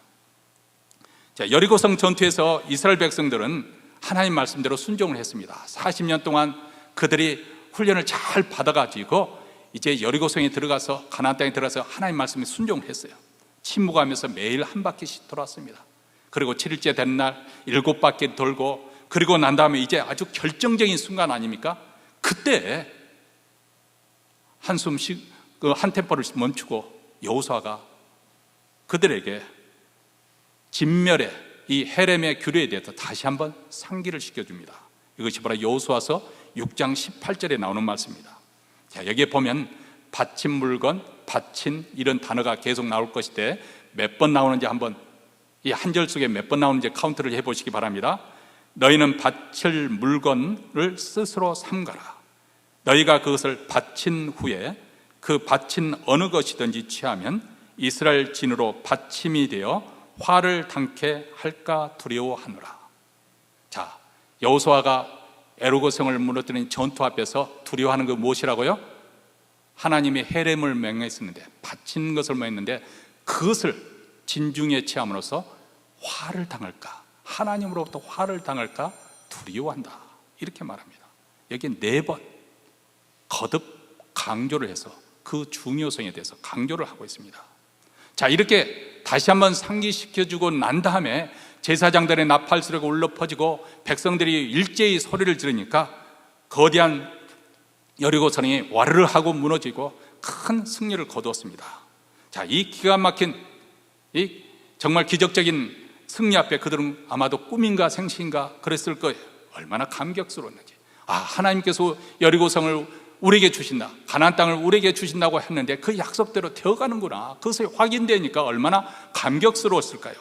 자, 여리고성 전투에서 이스라엘 백성들은 하나님 말씀대로 순종을 했습니다. 40년 동안 그들이 훈련을 잘 받아가지고 이제 여리고성에 들어가서, 가나안 땅에 들어가서 하나님 말씀에 순종을 했어요. 침묵하면서 매일 한 바퀴씩 돌았습니다. 그리고 7일째 되는 날 7바퀴 돌고, 그리고 난 다음에 이제 아주 결정적인 순간 아닙니까? 그때 한숨씩 한 템포를 멈추고 여호수아가 그들에게 진멸의 이 헤렘의 규례에 대해서 다시 한번 상기를 시켜줍니다. 이것이 바로 여호수아서 6장 18절에 나오는 말씀입니다. 자, 여기에 보면 바친 물건, 바친 이런 단어가 계속 나올 것인데 몇 번 나오는지 한번, 이 한 절 속에 몇 번 나오는지 카운트를 해보시기 바랍니다. 너희는 바칠 물건을 스스로 삼가라. 너희가 그것을 바친 후에 그 바친 어느 것이든지 취하면 이스라엘 진으로 받침이 되어 화를 당케 할까 두려워하노라. 자, 여호수아가 에르고성을 무너뜨린 전투 앞에서 두려워하는 그 무엇이라고요? 하나님이 헤렘을 명했었는데, 바친 것을 명했는데 그것을 진중에 취함으로써 화를 당할까, 하나님으로부터 화를 당할까 두려워한다, 이렇게 말합니다. 여기 4번 거듭 강조를 해서 그 중요성에 대해서 강조를 하고 있습니다. 자, 이렇게 다시 한번 상기시켜주고 난 다음에 제사장들의 나팔소리가 울려 퍼지고 백성들이 일제히 소리를 지르니까 거대한 여리고성이 와르르 하고 무너지고 큰 승리를 거두었습니다. 자, 이 기가 막힌 이 정말 기적적인 승리 앞에 그들은 아마도 꿈인가 생시인가 그랬을 거예요. 얼마나 감격스러웠는지. 아, 하나님께서 여리고성을 우리에게 주신다, 가나안 땅을 우리에게 주신다고 했는데 그 약속대로 되어가는구나, 그것이 확인되니까 얼마나 감격스러웠을까요?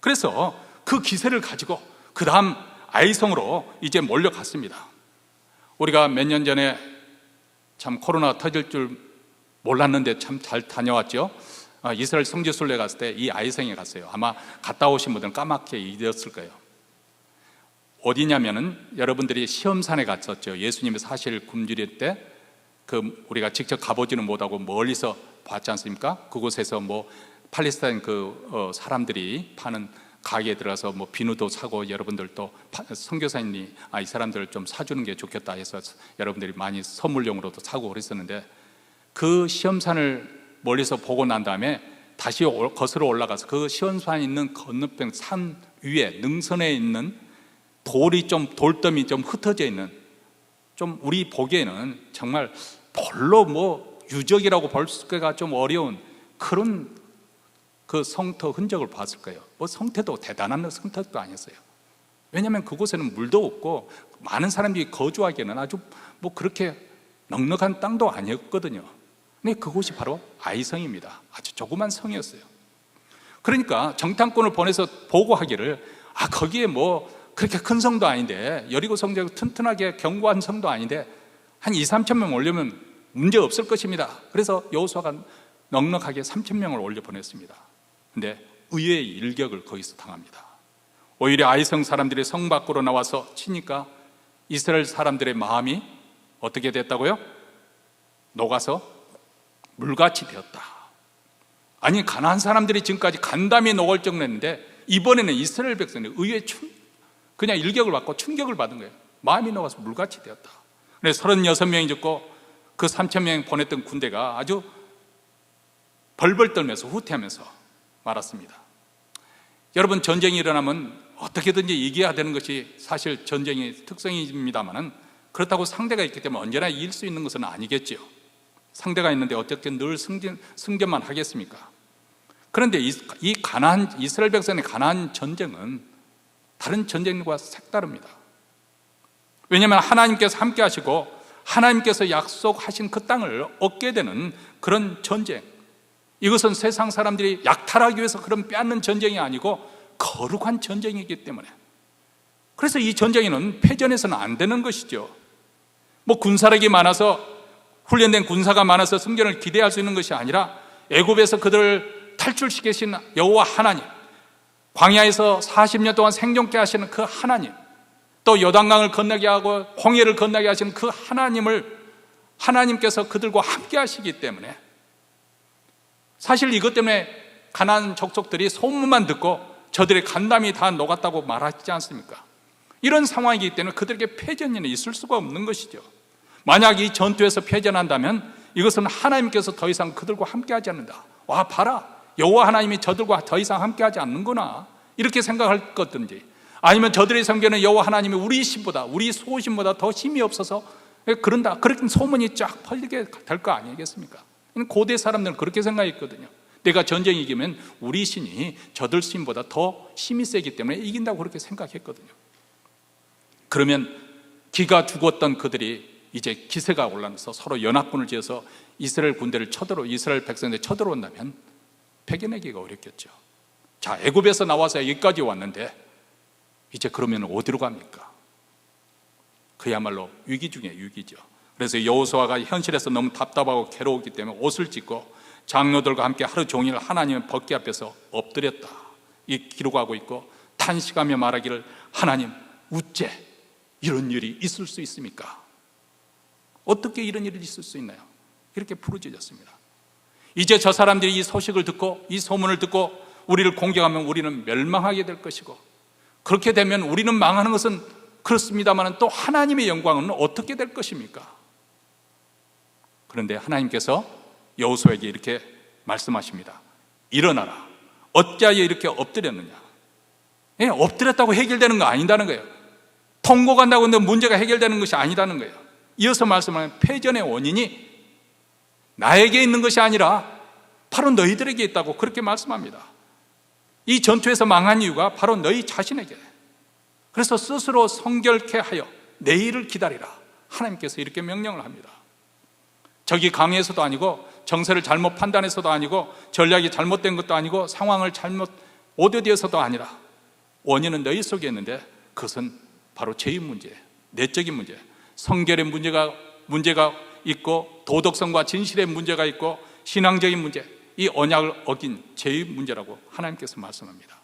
그래서 그 기세를 가지고 그 다음 아이성으로 이제 몰려갔습니다. 우리가 몇 년 전에 참 코로나 터질 줄 몰랐는데 참 잘 다녀왔죠. 이스라엘 성지순례 갔을 때 이 아이성에 갔어요. 아마 갔다 오신 분들은 까맣게 잊었을 거예요. 어디냐면은 여러분들이 시험산에 갔었죠. 예수님의 사실 굶주릴 때 그 우리가 직접 가보지는 못하고 멀리서 봤지 않습니까? 그곳에서 뭐 팔레스타인 사람들이 파는 가게에 들어가서 뭐 비누도 사고, 여러분들도 선교사님이 이 사람들을 좀 사주는 게 좋겠다 해서 여러분들이 많이 선물용으로도 사고 그랬었는데, 그 시험산을 멀리서 보고 난 다음에 다시 거슬러 올라가서 그 시험산에 있는 건너편 산 위에 능선에 있는 돌이 좀, 돌덤이 좀 흩어져 있는, 좀 우리 보기에는 정말 별로 뭐 유적이라고 볼 수가 좀 어려운 그런 그 성터 흔적을 봤을 거예요. 뭐 성태도 대단한 성터도 아니었어요. 왜냐하면 그곳에는 물도 없고 많은 사람들이 거주하기에는 아주 뭐 그렇게 넉넉한 땅도 아니었거든요. 근데 그곳이 바로 아이성입니다. 아주 조그만 성이었어요. 그러니까 정탐꾼을 보내서 보고하기를, 거기에 뭐 그렇게 큰 성도 아닌데, 여리고 성전 튼튼하게 견고한 성도 아닌데 한 2-3천 명 올리면 문제 없을 것입니다. 그래서 여호수아가 넉넉하게 3,000명을 올려 보냈습니다. 근데 의외의 일격을 거기서 당합니다. 오히려 아이성 사람들이 성 밖으로 나와서 치니까 이스라엘 사람들의 마음이 어떻게 됐다고요? 녹아서 물같이 되었다. 아니, 가나안 사람들이 지금까지 간담이 녹을 정도였는데 이번에는 이스라엘 백성이 의외의 그냥 일격을 받고 충격을 받은 거예요. 마음이 녹아서 물같이 되었다. 근데 36명이 죽고 그 3,000명 보냈던 군대가 아주 벌벌 떨면서 후퇴하면서 말았습니다. 여러분, 전쟁이 일어나면 어떻게든지 이겨야 되는 것이 사실 전쟁의 특성입니다만, 그렇다고 상대가 있기 때문에 언제나 이길 수 있는 것은 아니겠죠. 상대가 있는데 어떻게 늘 승전만 하겠습니까? 그런데 이 가나안, 이스라엘 백성의 가나안 전쟁은 다른 전쟁과 색다릅니다. 왜냐하면 하나님께서 함께 하시고 하나님께서 약속하신 그 땅을 얻게 되는 그런 전쟁, 이것은 세상 사람들이 약탈하기 위해서 그런 빼앗는 전쟁이 아니고 거룩한 전쟁이기 때문에, 그래서 이 전쟁에는 패전해서는 안 되는 것이죠. 뭐 군사력이 많아서, 훈련된 군사가 많아서 승전을 기대할 수 있는 것이 아니라 애굽에서 그들을 탈출시키신 여호와 하나님, 광야에서 40년 동안 생존케 하시는 그 하나님, 또 요단강을 건너게 하고 홍해를 건너게 하시는 그 하나님께서 그들과 함께 하시기 때문에, 사실 이것 때문에 가나안 족속들이 소문만 듣고 저들의 간담이 다 녹았다고 말하지 않습니까? 이런 상황이기 때문에 그들에게 패전이 있을 수가 없는 것이죠. 만약 이 전투에서 패전한다면 이것은 하나님께서 더 이상 그들과 함께하지 않는다, 와 봐라, 여호와 하나님이 저들과 더 이상 함께하지 않는구나, 이렇게 생각할 것든지, 아니면 저들의 성경은 여호와 하나님이 우리 신보다, 우리 소신보다 더 힘이 없어서 그런다, 그렇게 소문이 쫙 퍼지게 될 거 아니겠습니까? 고대 사람들은 그렇게 생각했거든요. 내가 전쟁 이기면 우리 신이 저들 신보다 더 힘이 세기 때문에 이긴다고 그렇게 생각했거든요. 그러면 기가 죽었던 그들이 이제 기세가 올라서 서로 연합군을 지어서 이스라엘 군대를 이스라엘 백성들을 쳐들어온다면 패겨내기가 어렵겠죠. 자, 애굽에서 나와서 여기까지 왔는데 이제 그러면 어디로 갑니까? 그야말로 위기 중에 위기죠. 그래서 여호수아가 현실에서 너무 답답하고 괴로웠기 때문에 옷을 찢고 장로들과 함께 하루 종일 하나님의 법궤 앞에서 엎드렸다, 이 기록하고 있고, 탄식하며 말하기를, 하나님, 어째 이런 일이 있을 수 있습니까? 어떻게 이런 일이 있을 수 있나요? 이렇게 부르짖었습니다. 이제 저 사람들이 이 소식을 듣고, 이 소문을 듣고 우리를 공격하면 우리는 멸망하게 될 것이고, 그렇게 되면 우리는 망하는 것은 그렇습니다만 또 하나님의 영광은 어떻게 될 것입니까? 그런데 하나님께서 여호수아에게 이렇게 말씀하십니다. 일어나라. 어찌하여 이렇게 엎드렸느냐? 엎드렸다고 해결되는 거 아니다는 거예요. 통곡한다고 해서 문제가 해결되는 것이 아니다는 거예요. 이어서 말씀하는 패전의 원인이 나에게 있는 것이 아니라 바로 너희들에게 있다고 그렇게 말씀합니다. 이 전투에서 망한 이유가 바로 너희 자신에게. 그래서 스스로 성결케 하여 내일을 기다리라, 하나님께서 이렇게 명령을 합니다. 적이 강해서도 아니고, 정세를 잘못 판단해서도 아니고, 전략이 잘못된 것도 아니고, 상황을 잘못 오대되어서도 아니라 원인은 너희 속에 있는데, 그것은 바로 죄의 문제, 내적인 문제, 성결의 문제가 있고, 도덕성과 진실의 문제가 있고, 신앙적인 문제, 이 언약을 어긴 죄의 문제라고 하나님께서 말씀합니다.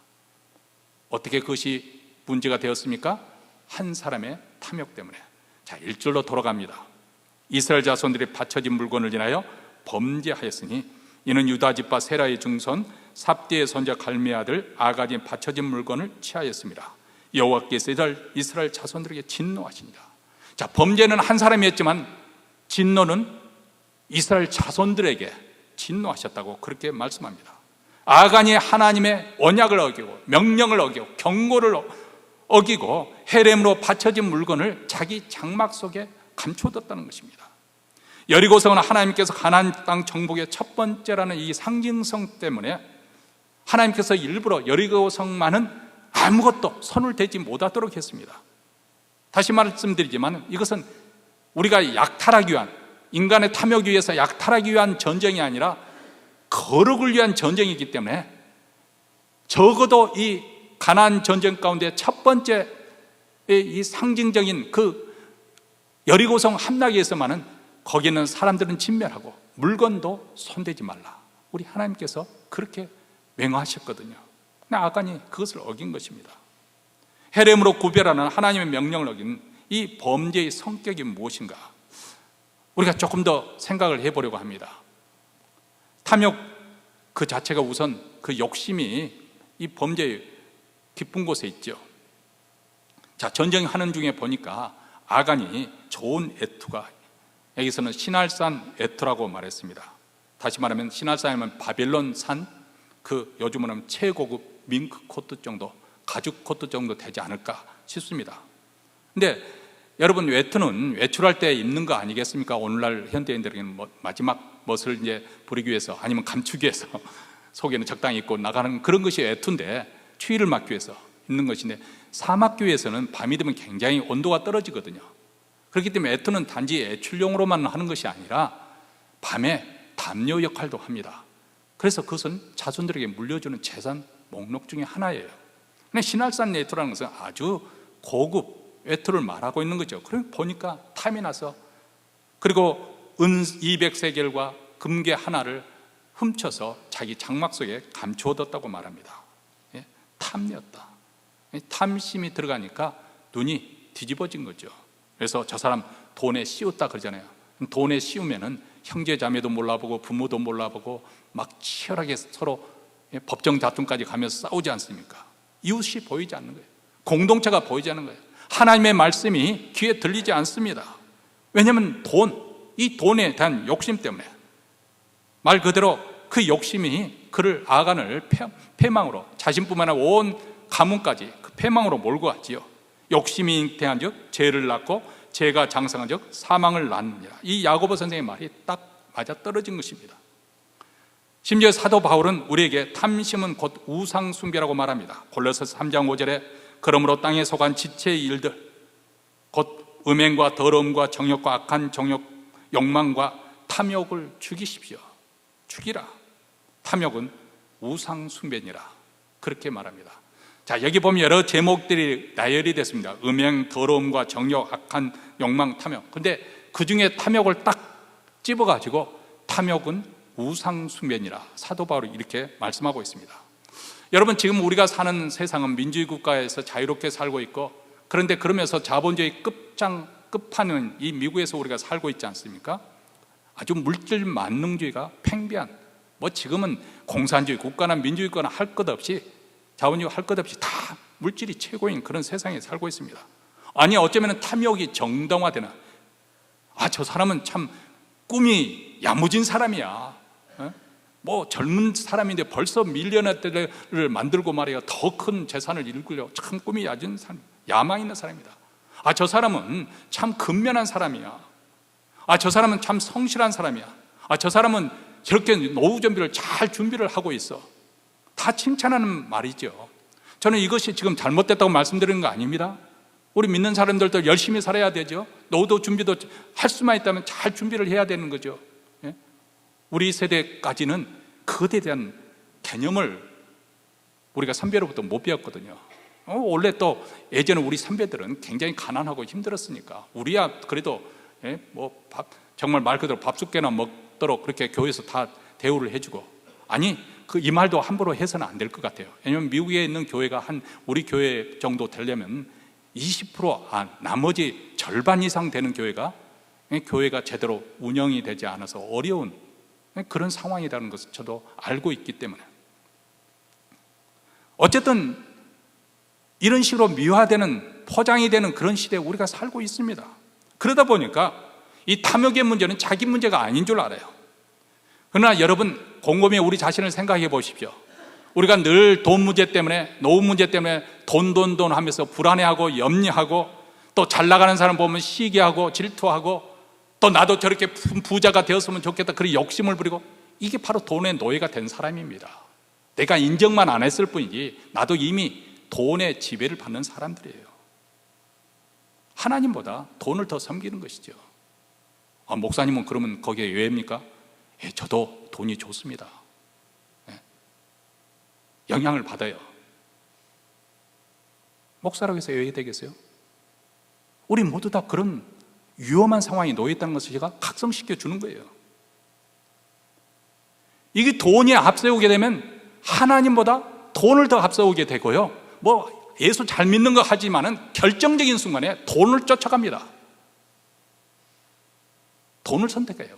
어떻게 그것이 문제가 되었습니까? 한 사람의 탐욕 때문에. 자, 1절로 돌아갑니다. 이스라엘 자손들이 바쳐진 물건을 인하여 범죄하였으니 이는 유다 집파 세라의 중손 삽디의 손자 갈미의 아들 아가디의 바쳐진 물건을 취하였습니다. 여호와께서 이스라엘 자손들에게 진노하십니다. 자, 범죄는 한 사람이 했지만 진노는 이스라엘 자손들에게 진노하셨다고 그렇게 말씀합니다. 아간이 하나님의 언약을 어기고 명령을 어기고 경고를 어기고 헤렘으로 바쳐진 물건을 자기 장막 속에 감춰뒀다는 것입니다. 여리고성은 하나님께서 가나안 땅 정복의 첫 번째라는 이 상징성 때문에 하나님께서 일부러 여리고성만은 아무것도 손을 대지 못하도록 했습니다. 다시 말씀드리지만 이것은 우리가 약탈하기 위한, 인간의 탐욕을 위해서 약탈하기 위한 전쟁이 아니라 거룩을 위한 전쟁이기 때문에 적어도 이 가나안 전쟁 가운데 첫 번째 이 상징적인 그 여리고성 함락에서만은 거기는 사람들은 진멸하고 물건도 손대지 말라, 우리 하나님께서 그렇게 명하셨거든요. 근데 아간이 그것을 어긴 것입니다. 헤렘으로 구별하는 하나님의 명령을 어긴 이 범죄의 성격이 무엇인가, 우리가 조금 더 생각을 해보려고 합니다. 탐욕 그 자체가 우선 그 욕심이 이 범죄의 깊은 곳에 있죠. 자, 전쟁하는 중에 보니까 아간이 좋은 애투가, 여기서는 시날산 애투라고 말했습니다. 다시 말하면 시날산이면 바벨론산, 그 요즘은 하면 최고급 밍크 코트 정도, 가죽 코트 정도 되지 않을까 싶습니다. 근데 여러분, 외투는 외출할 때 입는 거 아니겠습니까? 오늘날 현대인들에게는 마지막 멋을 이제 부리기 위해서, 아니면 감추기 위해서 속에는 적당히 입고 나가는 그런 것이 외투인데, 추위를 막기 위해서 입는 것인데, 사막교에서는 밤이 되면 굉장히 온도가 떨어지거든요. 그렇기 때문에 외투는 단지 외출용으로만 하는 것이 아니라 밤에 담요 역할도 합니다. 그래서 그것은 자손들에게 물려주는 재산 목록 중에 하나예요. 근데 시날산 외투라는 것은 아주 고급 외투를 말하고 있는 거죠. 그럼 보니까 탐이 나서, 그리고 은 200세겔과 금괴 하나를 훔쳐서 자기 장막 속에 감추어뒀다고 말합니다. 예? 탐이었다. 탐심이 들어가니까 눈이 뒤집어진 거죠. 그래서 저 사람 돈에 씌웠다 그러잖아요. 돈에 씌우면은 형제 자매도 몰라보고 부모도 몰라보고 막 치열하게 서로 법정 다툼까지 가면서 싸우지 않습니까? 이웃이 보이지 않는 거예요. 공동체가 보이지 않는 거예요. 하나님의 말씀이 귀에 들리지 않습니다. 왜냐하면 이 돈에 대한 욕심 때문에, 말 그대로 그 욕심이 그를, 아간을 패망으로, 자신뿐만 아니라 온 가문까지 그 패망으로 몰고 갔지요. 욕심이 잉태한 즉 죄를 낳고 죄가 장성한 즉 사망을 낳느니라. 이 야고보 선생의 말이 딱 맞아 떨어진 것입니다. 심지어 사도 바울은 우리에게 탐심은 곧 우상 숭배라고 말합니다. 골로새서 3장 5절에 그러므로 땅에 속한 지체의 일들, 곧 음행과 더러움과 정욕과 악한 정욕, 욕망과 탐욕을 죽이십시오. 죽이라. 탐욕은 우상 숭배니라. 그렇게 말합니다. 자, 여기 보면 여러 제목들이 나열이 됐습니다. 음행, 더러움과 정욕, 악한 욕망, 탐욕. 근데 그 중에 탐욕을 딱 집어가지고 탐욕은 우상 숭배니라. 사도 바울이 이렇게 말씀하고 있습니다. 여러분, 지금 우리가 사는 세상은 민주주의 국가에서 자유롭게 살고 있고, 그런데 그러면서 자본주의 끝판은 이 미국에서 우리가 살고 있지 않습니까? 아주 물질 만능주의가 팽배한, 지금은 공산주의 국가나 민주주의 국가나 할 것 없이, 자본주의 할 것 없이 다 물질이 최고인 그런 세상에 살고 있습니다. 아니, 어쩌면 탐욕이 정당화되나, 저 사람은 참 꿈이 야무진 사람이야, 젊은 사람인데 벌써 밀리언어들을 만들고 말이야, 더 큰 재산을 이루려고 참 꿈이 야진 사람, 야망 있는 사람이다. 저 사람은 참 근면한 사람이야. 저 사람은 참 성실한 사람이야. 저 사람은 저렇게 노후 준비를 잘 준비를 하고 있어. 다 칭찬하는 말이죠. 저는 이것이 지금 잘못됐다고 말씀드리는 거 아닙니다. 우리 믿는 사람들도 열심히 살아야 되죠. 노후 준비도 할 수만 있다면 잘 준비를 해야 되는 거죠. 우리 세대까지는 그것에 대한 개념을 우리가 선배로부터 못 배웠거든요. 원래 또 예전에 우리 선배들은 굉장히 가난하고 힘들었으니까, 우리야 그래도 정말 말 그대로 밥숟개나 먹도록 그렇게 교회에서 다 대우를 해주고, 아니 이 말도 함부로 해서는 안 될 것 같아요. 왜냐하면 미국에 있는 교회가 우리 교회 정도 되려면 20%, 나머지 절반 이상 되는 교회가 제대로 운영이 되지 않아서 어려운 그런 상황이라는 것을 저도 알고 있기 때문에, 어쨌든 이런 식으로 미화되는, 포장이 되는 그런 시대에 우리가 살고 있습니다. 그러다 보니까 이 탐욕의 문제는 자기 문제가 아닌 줄 알아요. 그러나 여러분, 곰곰이 우리 자신을 생각해 보십시오. 우리가 늘 돈 문제 때문에, 노후 문제 때문에 돈 하면서 불안해하고 염려하고, 또 잘 나가는 사람 보면 시기하고 질투하고, 또 나도 저렇게 부자가 되었으면 좋겠다, 그런 욕심을 부리고, 이게 바로 돈의 노예가 된 사람입니다. 내가 인정만 안 했을 뿐이지 나도 이미 돈의 지배를 받는 사람들이에요. 하나님보다 돈을 더 섬기는 것이죠. 목사님은 그러면 거기에 예외입니까? 저도 돈이 좋습니다. 영향을 받아요. 목사라고 해서 예외 되겠어요? 우리 모두 다 그런 위험한 상황에 놓여 있다는 것을 제가 각성시켜 주는 거예요. 이게 돈이 앞세우게 되면 하나님보다 돈을 더 앞세우게 되고요, 예수 잘 믿는 거 하지만은 결정적인 순간에 돈을 쫓아갑니다. 돈을 선택해요.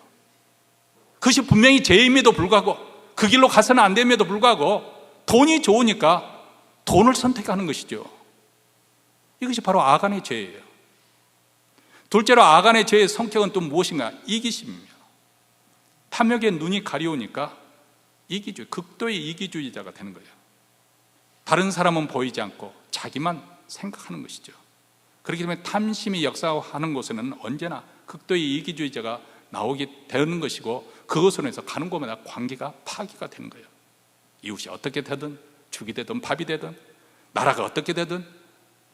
그것이 분명히 죄임에도 불구하고, 그 길로 가서는 안 됨에도 불구하고 돈이 좋으니까 돈을 선택하는 것이죠. 이것이 바로 아간의 죄예요. 둘째로 아간의 죄의 성격은 또 무엇인가? 이기심입니다. 탐욕에 눈이 가려우니까 극도의 이기주의자가 되는 거예요. 다른 사람은 보이지 않고 자기만 생각하는 것이죠. 그렇기 때문에 탐심이 역사하는 곳에는 언제나 극도의 이기주의자가 나오게 되는 것이고, 그것으로 해서 가는 곳마다 관계가 파괴가 되는 거예요. 이웃이 어떻게 되든, 죽이 되든 밥이 되든, 나라가 어떻게 되든,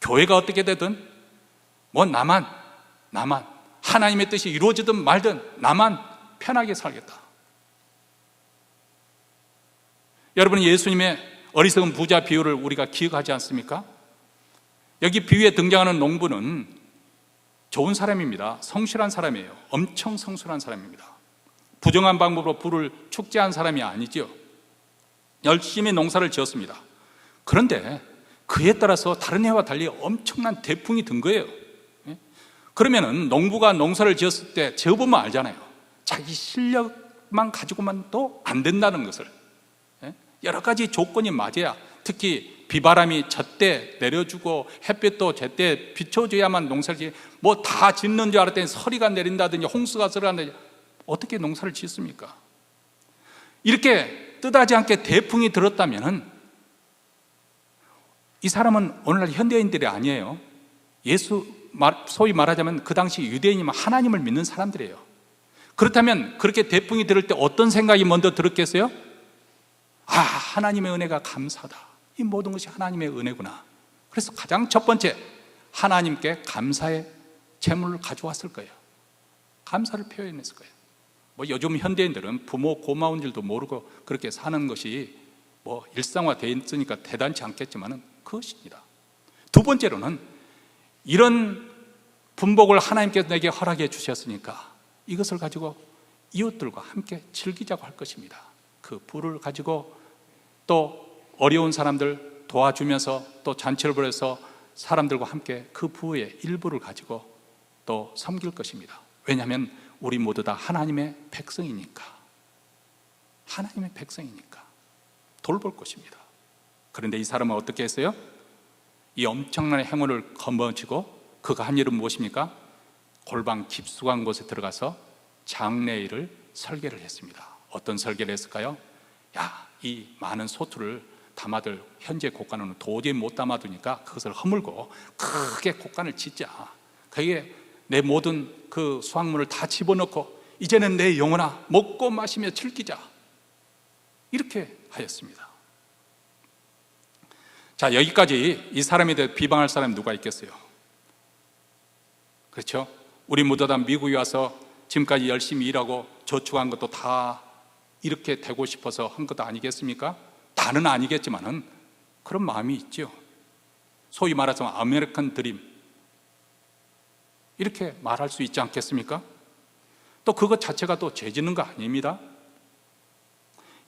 교회가 어떻게 되든, 나만 하나님의 뜻이 이루어지든 말든 나만 편하게 살겠다. 여러분, 예수님의 어리석은 부자 비유를 우리가 기억하지 않습니까? 여기 비유에 등장하는 농부는 좋은 사람입니다. 성실한 사람이에요. 엄청 성실한 사람입니다. 부정한 방법으로 부를 축제한 사람이 아니지요. 열심히 농사를 지었습니다. 그런데 그에 따라서 다른 해와 달리 엄청난 대풍이 든 거예요. 그러면은 농부가 농사를 지었을 때 재어보면 알잖아요. 자기 실력만 가지고만 또 안 된다는 것을. 여러 가지 조건이 맞아야, 특히 비바람이 제때 내려주고 햇빛도 제때 비춰줘야만 농사를 다 짓는 줄 알았더니 서리가 내린다든지 홍수가 들어간다든지 어떻게 농사를 짓습니까? 이렇게 뜻하지 않게 대풍이 들었다면 이 사람은 오늘날 현대인들이 아니에요. 소위 말하자면 그 당시 유대인이면 하나님을 믿는 사람들이에요. 그렇다면 그렇게 대풍이 들을 때 어떤 생각이 먼저 들었겠어요? 하나님의 은혜가 감사하다. 이 모든 것이 하나님의 은혜구나. 그래서 가장 첫 번째, 하나님께 감사의 제물을 가져왔을 거예요. 감사를 표현했을 거예요. 요즘 현대인들은 부모 고마운 줄도 모르고 그렇게 사는 것이 일상화되어 있으니까 대단치 않겠지만 그것입니다. 두 번째로는 이런 분복을 하나님께서 내게 허락해 주셨으니까 이것을 가지고 이웃들과 함께 즐기자고 할 것입니다. 그 부를 가지고 또 어려운 사람들 도와주면서 또 잔치를 벌여서 사람들과 함께 그 부의 일부를 가지고 또 섬길 것입니다. 왜냐하면 우리 모두 다 하나님의 백성이니까, 하나님의 백성이니까 돌볼 것입니다. 그런데 이 사람은 어떻게 했어요? 이 엄청난 행운을 거머쥐고 그가 한 일은 무엇입니까? 골방 깊숙한 곳에 들어가서 장례일을 설계를 했습니다. 어떤 설계를 했을까요? 이 많은 소투를 담아둘 현재 곡간은 도저히 못 담아두니까 그것을 허물고 크게 곡간을 짓자. 거기에 내 모든 그 수확물을 다 집어넣고 이제는 내 영혼아 먹고 마시며 즐기자. 이렇게 하였습니다. 자, 여기까지 이 사람에 대해 비방할 사람이 누가 있겠어요? 그렇죠? 우리 모두 다 미국에 와서 지금까지 열심히 일하고 저축한 것도 다 이렇게 되고 싶어서 한 것도 아니겠습니까? 다는 아니겠지만은 그런 마음이 있죠. 소위 말해서 아메리칸 드림, 이렇게 말할 수 있지 않겠습니까? 또 그것 자체가 또 죄 짓는 거 아닙니다.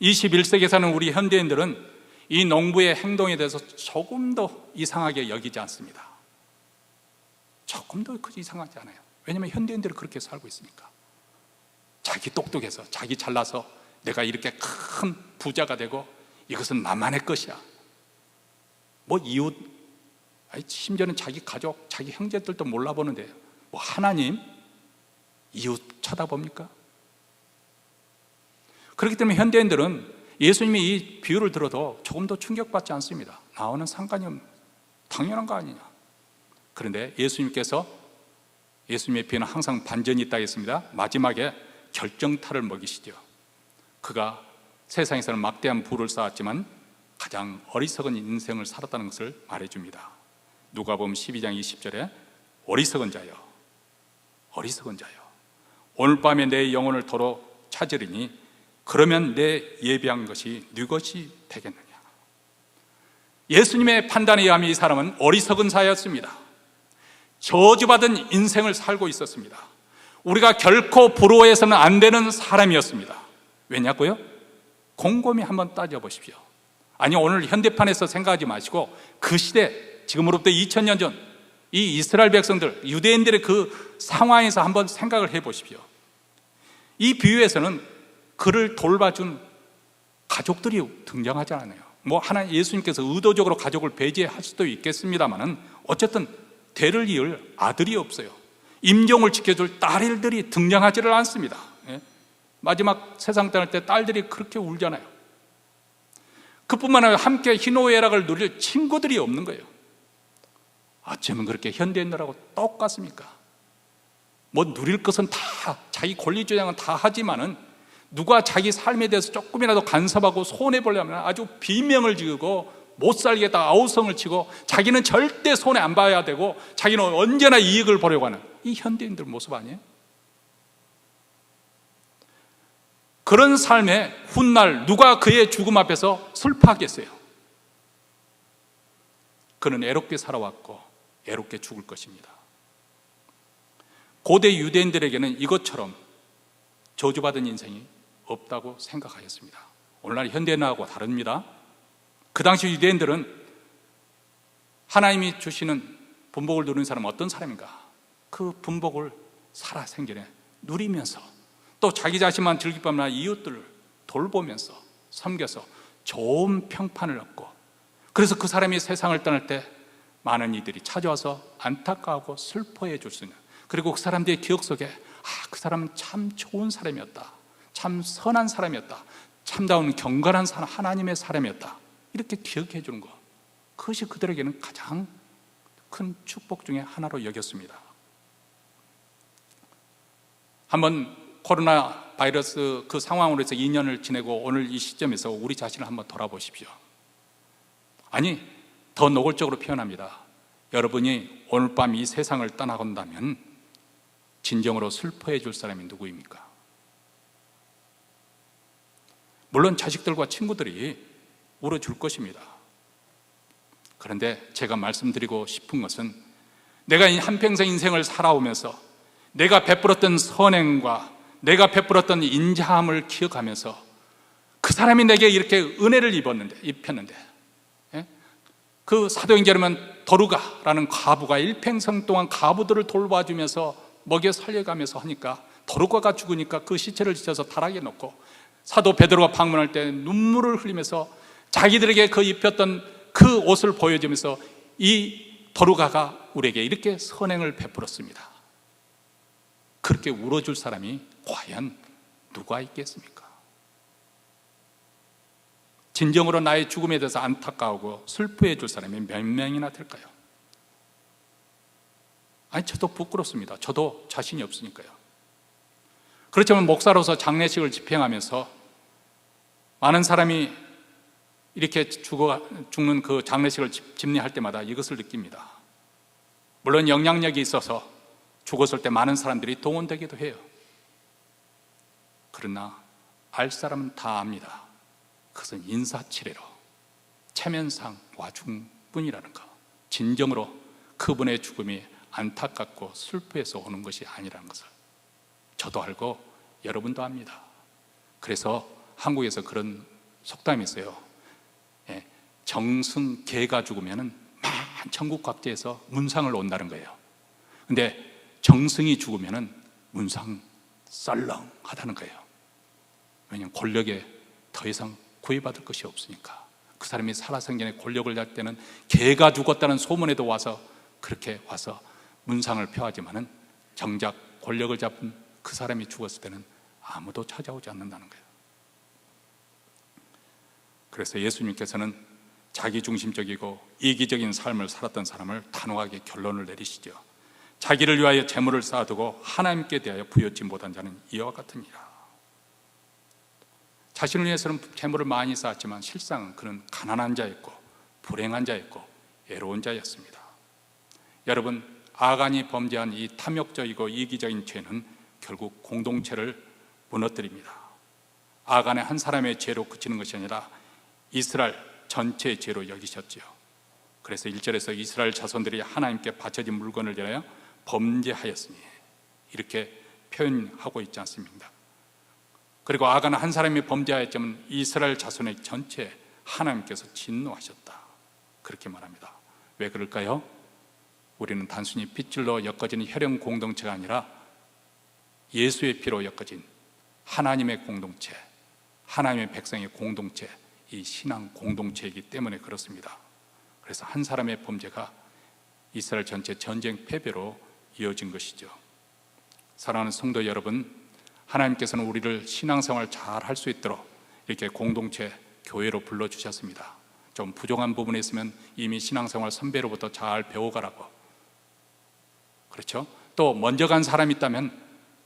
21세기에 사는 우리 현대인들은 이 농부의 행동에 대해서 조금도 이상하게 여기지 않습니다. 조금도 이상하지 않아요. 왜냐하면 현대인들은 그렇게 살고 있으니까. 자기 똑똑해서, 자기 잘나서 내가 이렇게 큰 부자가 되고 이것은 나만의 것이야. 이웃, 심지어는 자기 가족, 자기 형제들도 몰라보는데 하나님, 이웃 쳐다봅니까? 그렇기 때문에 현대인들은 예수님이 이 비유를 들어도 조금도 충격받지 않습니다. 나와는 상관이 없는, 당연한 거 아니냐. 그런데 예수님의 비유는 항상 반전이 있다 했습니다. 마지막에 결정타를 먹이시죠. 그가 세상에서는 막대한 부를 쌓았지만 가장 어리석은 인생을 살았다는 것을 말해줍니다. 누가복음 12장 20절에 어리석은 자여, 어리석은 자여, 오늘 밤에 내 영혼을 도로 찾으리니 그러면 내 예비한 것이 네 것이 되겠느냐. 예수님의 판단에 의하면 이 사람은 어리석은 자였습니다. 저주받은 인생을 살고 있었습니다. 우리가 결코 부러워해서는 안 되는 사람이었습니다. 왜냐고요? 곰곰이 한번 따져보십시오. 아니, 오늘 현대판에서 생각하지 마시고 그 시대, 지금으로부터 2000년 전 이 이스라엘 백성들, 유대인들의 그 상황에서 한번 생각을 해보십시오. 이 비유에서는 그를 돌봐준 가족들이 등장하지 않아요. 하나님 예수님께서 의도적으로 가족을 배제할 수도 있겠습니다만은 어쨌든 대를 이을 아들이 없어요. 임종을 지켜줄 딸들이 등장하지를 않습니다. 예? 마지막 세상 떠날 때 딸들이 그렇게 울잖아요. 그뿐만 아니라 함께 희노애락을 누릴 친구들이 없는 거예요. 어쩌면 그렇게 현대인들하고 똑같습니까? 뭐 누릴 것은 다, 자기 권리 주장은 다 하지만은 누가 자기 삶에 대해서 조금이라도 간섭하고 손해보려면 아주 비명을 지르고 못 살겠다 아우성을 치고 자기는 절대 손해 안 봐야 되고 자기는 언제나 이익을 보려고 하는 이 현대인들 모습 아니에요? 그런 삶의 훗날 누가 그의 죽음 앞에서 슬퍼하겠어요? 그는 애롭게 살아왔고 애롭게 죽을 것입니다. 고대 유대인들에게는 이것처럼 저주받은 인생이 없다고 생각하였습니다. 오늘날 현대인하고 다릅니다. 그 당시 유대인들은 하나님이 주시는 분복을 누리는 사람은 어떤 사람인가? 그 분복을 살아생전에 누리면서 또 자기 자신만 즐길 뿐만 아니라 이웃들을 돌보면서 섬겨서 좋은 평판을 얻고, 그래서 그 사람이 세상을 떠날 때 많은 이들이 찾아와서 안타까워하고 슬퍼해 줄 수 있는, 그리고 그 사람들의 기억 속에 그 사람은 참 좋은 사람이었다, 참 선한 사람이었다, 참다운 경건한 사람, 하나님의 사람이었다, 이렇게 기억해 주는 것, 그것이 그들에게는 가장 큰 축복 중에 하나로 여겼습니다. 한번 코로나 바이러스 그 상황으로 해서 2년을 지내고 오늘 이 시점에서 우리 자신을 한번 돌아보십시오. 아니, 더 노골적으로 표현합니다. 여러분이 오늘 밤 이 세상을 떠나간다면 진정으로 슬퍼해 줄 사람이 누구입니까? 물론 자식들과 친구들이 울어줄 것입니다. 그런데 제가 말씀드리고 싶은 것은, 내가 이 한평생 인생을 살아오면서 내가 베풀었던 선행과 내가 베풀었던 인자함을 기억하면서 그 사람이 내게 이렇게 은혜를 입혔는데, 그 사도행전에는 도르가라는 과부가 일평생 동안 과부들을 돌봐주면서 먹여 살려가면서 하니까, 도르가가 죽으니까 그 시체를 지쳐서 다락에 놓고 사도 베드로가 방문할 때 눈물을 흘리면서 자기들에게 그 입혔던 그 옷을 보여주면서 이 도르가가 우리에게 이렇게 선행을 베풀었습니다. 그렇게 울어줄 사람이 과연 누가 있겠습니까? 진정으로 나의 죽음에 대해서 안타까워하고 슬퍼해 줄 사람이 몇 명이나 될까요? 아니, 저도 부끄럽습니다. 저도 자신이 없으니까요. 그렇지만 목사로서 장례식을 집행하면서 많은 사람이 이렇게 죽는 그 장례식을 집례할 때마다 이것을 느낍니다. 물론 영향력이 있어서 죽었을 때 많은 사람들이 동원되기도 해요. 그러나 알 사람은 다 압니다. 그것은 인사치레로 체면상 와준 뿐이라는 것, 진정으로 그분의 죽음이 안타깝고 슬퍼해서 오는 것이 아니라는 것을 저도 알고 여러분도 압니다. 그래서 한국에서 그런 속담이 있어요. 정승개가 죽으면 전국 각지에서 문상을 온다는 거예요. 근데 정승이 죽으면 문상 썰렁하다는 거예요. 왜냐하면 권력에 더 이상 구애받을 것이 없으니까. 그 사람이 살아생전에 권력을 할 때는 개가 죽었다는 소문에도 와서 그렇게 와서 문상을 표하지만은 정작 권력을 잡은 그 사람이 죽었을 때는 아무도 찾아오지 않는다는 거예요. 그래서 예수님께서는 자기중심적이고 이기적인 삶을 살았던 사람을 단호하게 결론을 내리시죠. 자기를 위하여 재물을 쌓아두고 하나님께 대하여 부여치 못한 자는 이와 같으니라. 자신을 위해서는 재물을 많이 쌓았지만 실상은 그는 가난한 자였고 불행한 자였고 애로운 자였습니다. 여러분, 아간이 범죄한 이 탐욕적이고 이기적인 죄는 결국 공동체를 무너뜨립니다. 아간의 한 사람의 죄로 그치는 것이 아니라 이스라엘 전체의 죄로 여기셨지요. 그래서 1절에서 이스라엘 자손들이 하나님께 바쳐진 물건을 대하여 범죄하였으니 이렇게 표현하고 있지 않습니까? 그리고 아간은 한 사람이 범죄하였지만 이스라엘 자손의 전체에 하나님께서 진노하셨다, 그렇게 말합니다. 왜 그럴까요? 우리는 단순히 핏줄로 엮어진 혈연 공동체가 아니라 예수의 피로 엮어진 하나님의 공동체, 하나님의 백성의 공동체, 이 신앙 공동체이기 때문에 그렇습니다. 그래서 한 사람의 범죄가 이스라엘 전체 전쟁 패배로 이어진 것이죠. 사랑하는 성도 여러분, 하나님께서는 우리를 신앙생활 잘 할 수 있도록 이렇게 공동체, 교회로 불러주셨습니다. 좀 부족한 부분이 있으면 이미 신앙생활 선배로부터 잘 배워가라고. 그렇죠? 또 먼저 간 사람이 있다면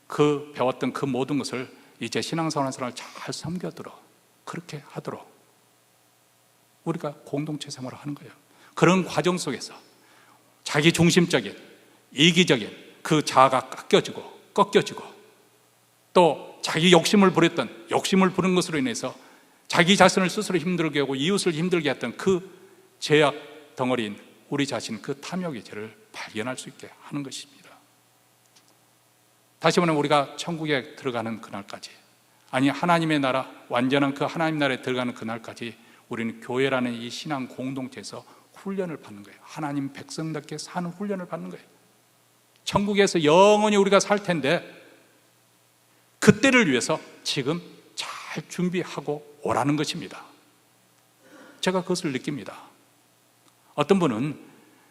그 배웠던 그 모든 것을 이제 신앙생활 사람을 잘 섬겨도록, 그렇게 하도록 우리가 공동체 생활을 하는 거예요. 그런 과정 속에서 자기 중심적인, 이기적인 그 자아가 꺾여지고 또 자기 욕심을 부렸던, 욕심을 부른 것으로 인해서 자기 자신을 스스로 힘들게 하고 이웃을 힘들게 했던 그 죄악 덩어리인 우리 자신, 그 탐욕의 죄를 발견할 수 있게 하는 것입니다. 다시 말하면 우리가 천국에 들어가는 그날까지, 아니 하나님의 나라, 완전한 그 하나님 나라에 들어가는 그날까지 우리는 교회라는 이 신앙 공동체에서 훈련을 받는 거예요. 하나님 백성답게 사는 훈련을 받는 거예요. 천국에서 영원히 우리가 살 텐데 그때를 위해서 지금 잘 준비하고 오라는 것입니다. 제가 그것을 느낍니다. 어떤 분은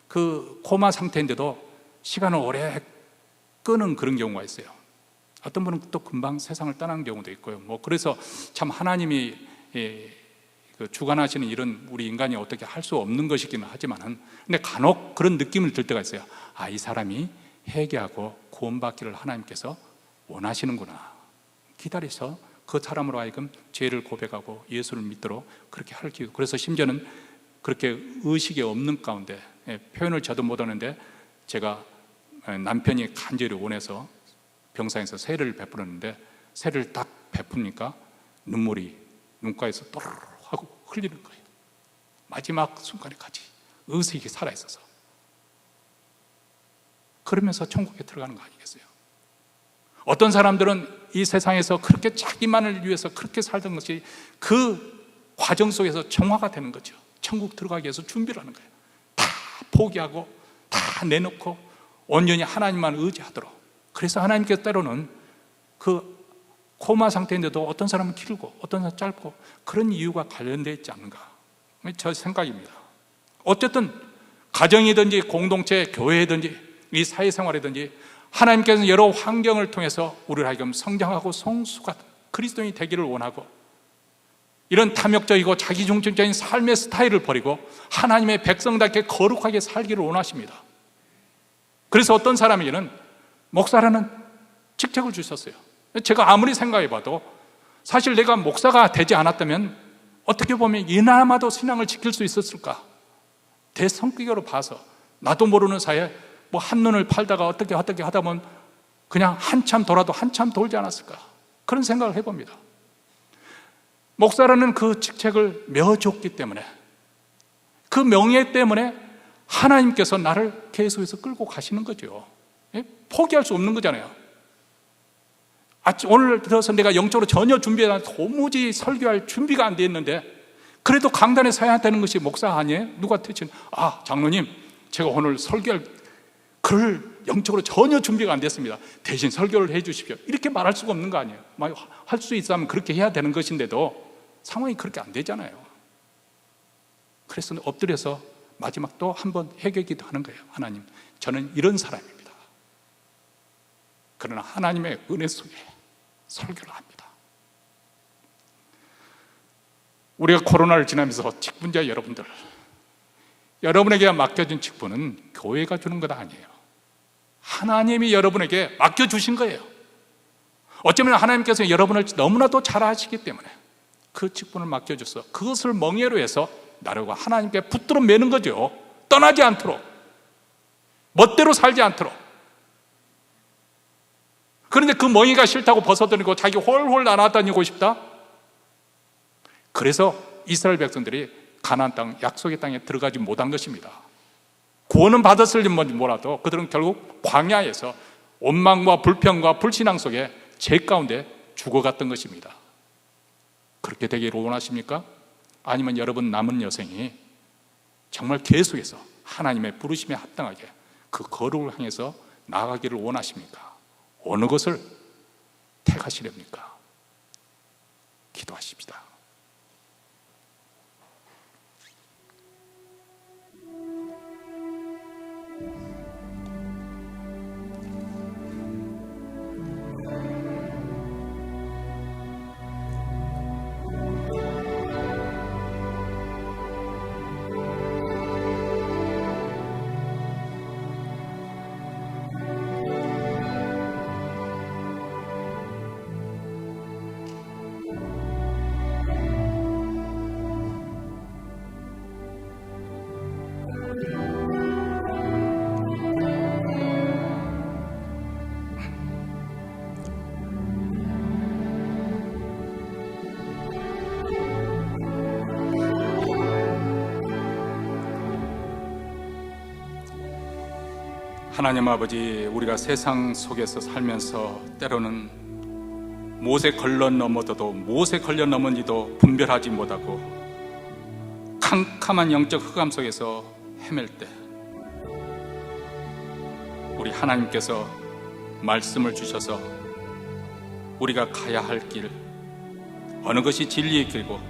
그 코마 상태인데도 시간을 오래 끄는 그런 경우가 있어요. 어떤 분은 또 금방 세상을 떠나는 경우도 있고요. 그래서 참 하나님이 주관하시는 일은 우리 인간이 어떻게 할 수 없는 것이기는 하지만은, 근데 간혹 그런 느낌을 들 때가 있어요. 아, 이 사람이 회개하고 구원받기를 하나님께서 원하시는구나. 기다려서 그 사람으로 하여금 죄를 고백하고 예수를 믿도록 그렇게 할 기회. 그래서 심지어는 그렇게 의식이 없는 가운데, 표현을 저도 못하는데 제가 남편이 간절히 원해서 병상에서 세례를 베풀었는데, 세례를 딱 베푸니까 눈물이 눈가에서 또르르 하고 흘리는 거예요. 마지막 순간에까지 의식이 살아있어서. 그러면서 천국에 들어가는 거 아니겠어요? 어떤 사람들은 이 세상에서 그렇게 자기만을 위해서 그렇게 살던 것이 그 과정 속에서 정화가 되는 거죠. 천국 들어가기 위해서 준비를 하는 거예요. 다 포기하고 다 내놓고 온전히 하나님만 의지하도록. 그래서 하나님께서 때로는 그 코마 상태인데도 어떤 사람은 길고 어떤 사람은 짧고 그런 이유가 관련되어 있지 않는가, 저 생각입니다. 어쨌든 가정이든지 공동체, 교회든지 이 사회생활이든지 하나님께서는 여러 환경을 통해서 우리를 하여금 성장하고 성숙한 그리스도인이 되기를 원하고, 이런 탐욕적이고 자기중심적인 삶의 스타일을 버리고 하나님의 백성답게 거룩하게 살기를 원하십니다. 그래서 어떤 사람에게는 목사라는 직책을 주셨어요. 제가 아무리 생각해봐도 사실 내가 목사가 되지 않았다면 어떻게 보면 이나마도 신앙을 지킬 수 있었을까? 내 성격으로 봐서 나도 모르는 사이에 한눈을 팔다가 어떻게 하다 보면 그냥 한참 돌아도 한참 돌지 않았을까? 그런 생각을 해봅니다. 목사라는 그 직책을 메어줬기 때문에, 그 명예 때문에 하나님께서 나를 계속해서 끌고 가시는 거죠. 포기할 수 없는 거잖아요. 오늘 들어서 내가 영적으로 전혀 도무지 설교할 준비가 안 돼 있는데 그래도 강단에 서야 되는 것이 목사 아니에요? 누가 대신 장로님, 제가 오늘 설교할 글을 영적으로 전혀 준비가 안 됐습니다. 대신 설교를 해 주십시오. 이렇게 말할 수가 없는 거 아니에요? 할 수 있으면 그렇게 해야 되는 것인데도 상황이 그렇게 안 되잖아요. 그래서 엎드려서 마지막 또 한 번 회개기도 하는 거예요. 하나님, 저는 이런 사람입니다. 그러나 하나님의 은혜 속에 설교를 합니다. 우리가 코로나를 지나면서 직분자 여러분에게 맡겨진 직분은 교회가 주는 것 아니에요. 하나님이 여러분에게 맡겨주신 거예요. 어쩌면 하나님께서 여러분을 너무나도 잘 아시기 때문에 그 직분을 맡겨줘서 그것을 멍에로 해서 나르고 하나님께 붙들어 매는 거죠. 떠나지 않도록, 멋대로 살지 않도록. 그런데 그 멍이가 싫다고 벗어다니고 자기 홀홀 날아다니고 싶다? 그래서 이스라엘 백성들이 가나안 땅, 약속의 땅에 들어가지 못한 것입니다. 구원은 받았을지 몰라도 그들은 결국 광야에서 원망과 불평과 불신앙 속에 죄 가운데 죽어갔던 것입니다. 그렇게 되기를 원하십니까? 아니면 여러분 남은 여생이 정말 계속해서 하나님의 부르심에 합당하게 그 거룩을 향해서 나아가기를 원하십니까? 어느 것을 택하시렵니까? 기도하십시다. 하나님 아버지, 우리가 세상 속에서 살면서 때로는 못에 걸려 넘어져도 못에 걸려 넘은지도 분별하지 못하고 캄캄한 영적 흑암 속에서 헤맬 때 우리 하나님께서 말씀을 주셔서 우리가 가야 할 길, 어느 것이 진리의 길이고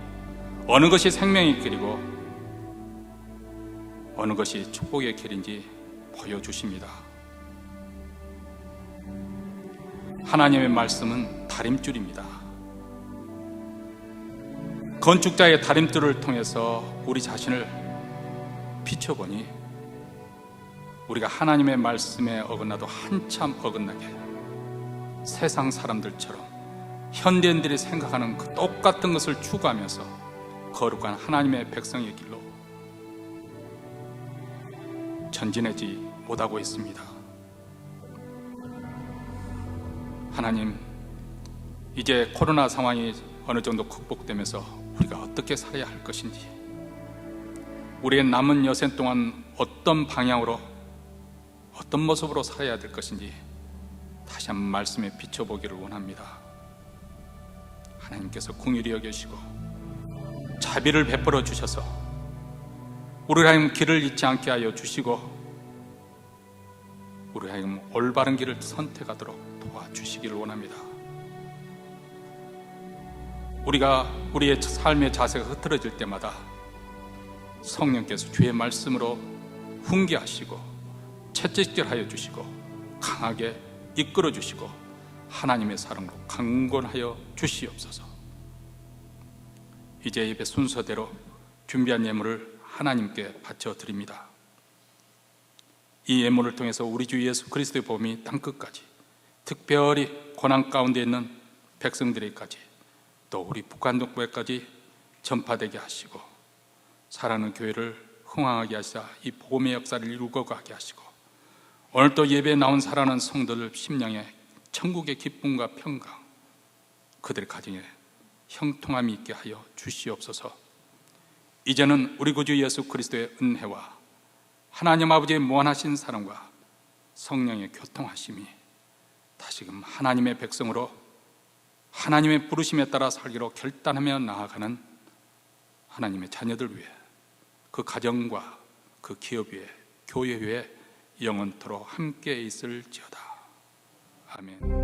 어느 것이 생명의 길이고 어느 것이 축복의 길인지 보여주십니다. 하나님의 말씀은 다림줄입니다. 건축자의 다림줄을 통해서 우리 자신을 비춰보니 우리가 하나님의 말씀에 어긋나도 한참 어긋나게 세상 사람들처럼 현대인들이 생각하는 그 똑같은 것을 추구하면서 거룩한 하나님의 백성의 길로 전진하지 못하고 있습니다. 하나님, 이제 코로나 상황이 어느 정도 극복되면서 우리가 어떻게 살아야 할 것인지, 우리의 남은 여생 동안 어떤 방향으로 어떤 모습으로 살아야 될 것인지 다시 한번 말씀에 비춰보기를 원합니다. 하나님께서 긍휼히 여기시고 자비를 베풀어 주셔서 우리 하나님 길을 잃지 않게 하여 주시고 우리 하나님 올바른 길을 선택하도록 도와주시기를 원합니다. 우리가 우리의 삶의 자세가 흐트러질 때마다 성령께서 주의 말씀으로 훈계하시고 채찍질하여 주시고 강하게 이끌어 주시고 하나님의 사랑으로 강권하여 주시옵소서. 이제 예배 순서대로 준비한 예물을 하나님께 바쳐 드립니다. 이 예물을 통해서 우리 주 예수 그리스도의 복음이 땅끝까지, 특별히 고난 가운데 있는 백성들에게까지, 또 우리 북한 동부에까지 전파되게 하시고 사랑하는 교회를 흥황하게 하시사 이 복음의 역사를 이루고 가게 하시고, 오늘 또 예배에 나온 사랑하는 성도들 심령에 천국의 기쁨과 평강, 그들의 가정에 형통함이 있게 하여 주시옵소서. 이제는 우리 구주 예수 그리스도의 은혜와 하나님 아버지의 무한하신 사랑과 성령의 교통하심이 다시금 하나님의 백성으로 하나님의 부르심에 따라 살기로 결단하며 나아가는 하나님의 자녀들 위해, 그 가정과 그 기업 위에, 교회 위에 영원토록 함께 있을지어다. 아멘.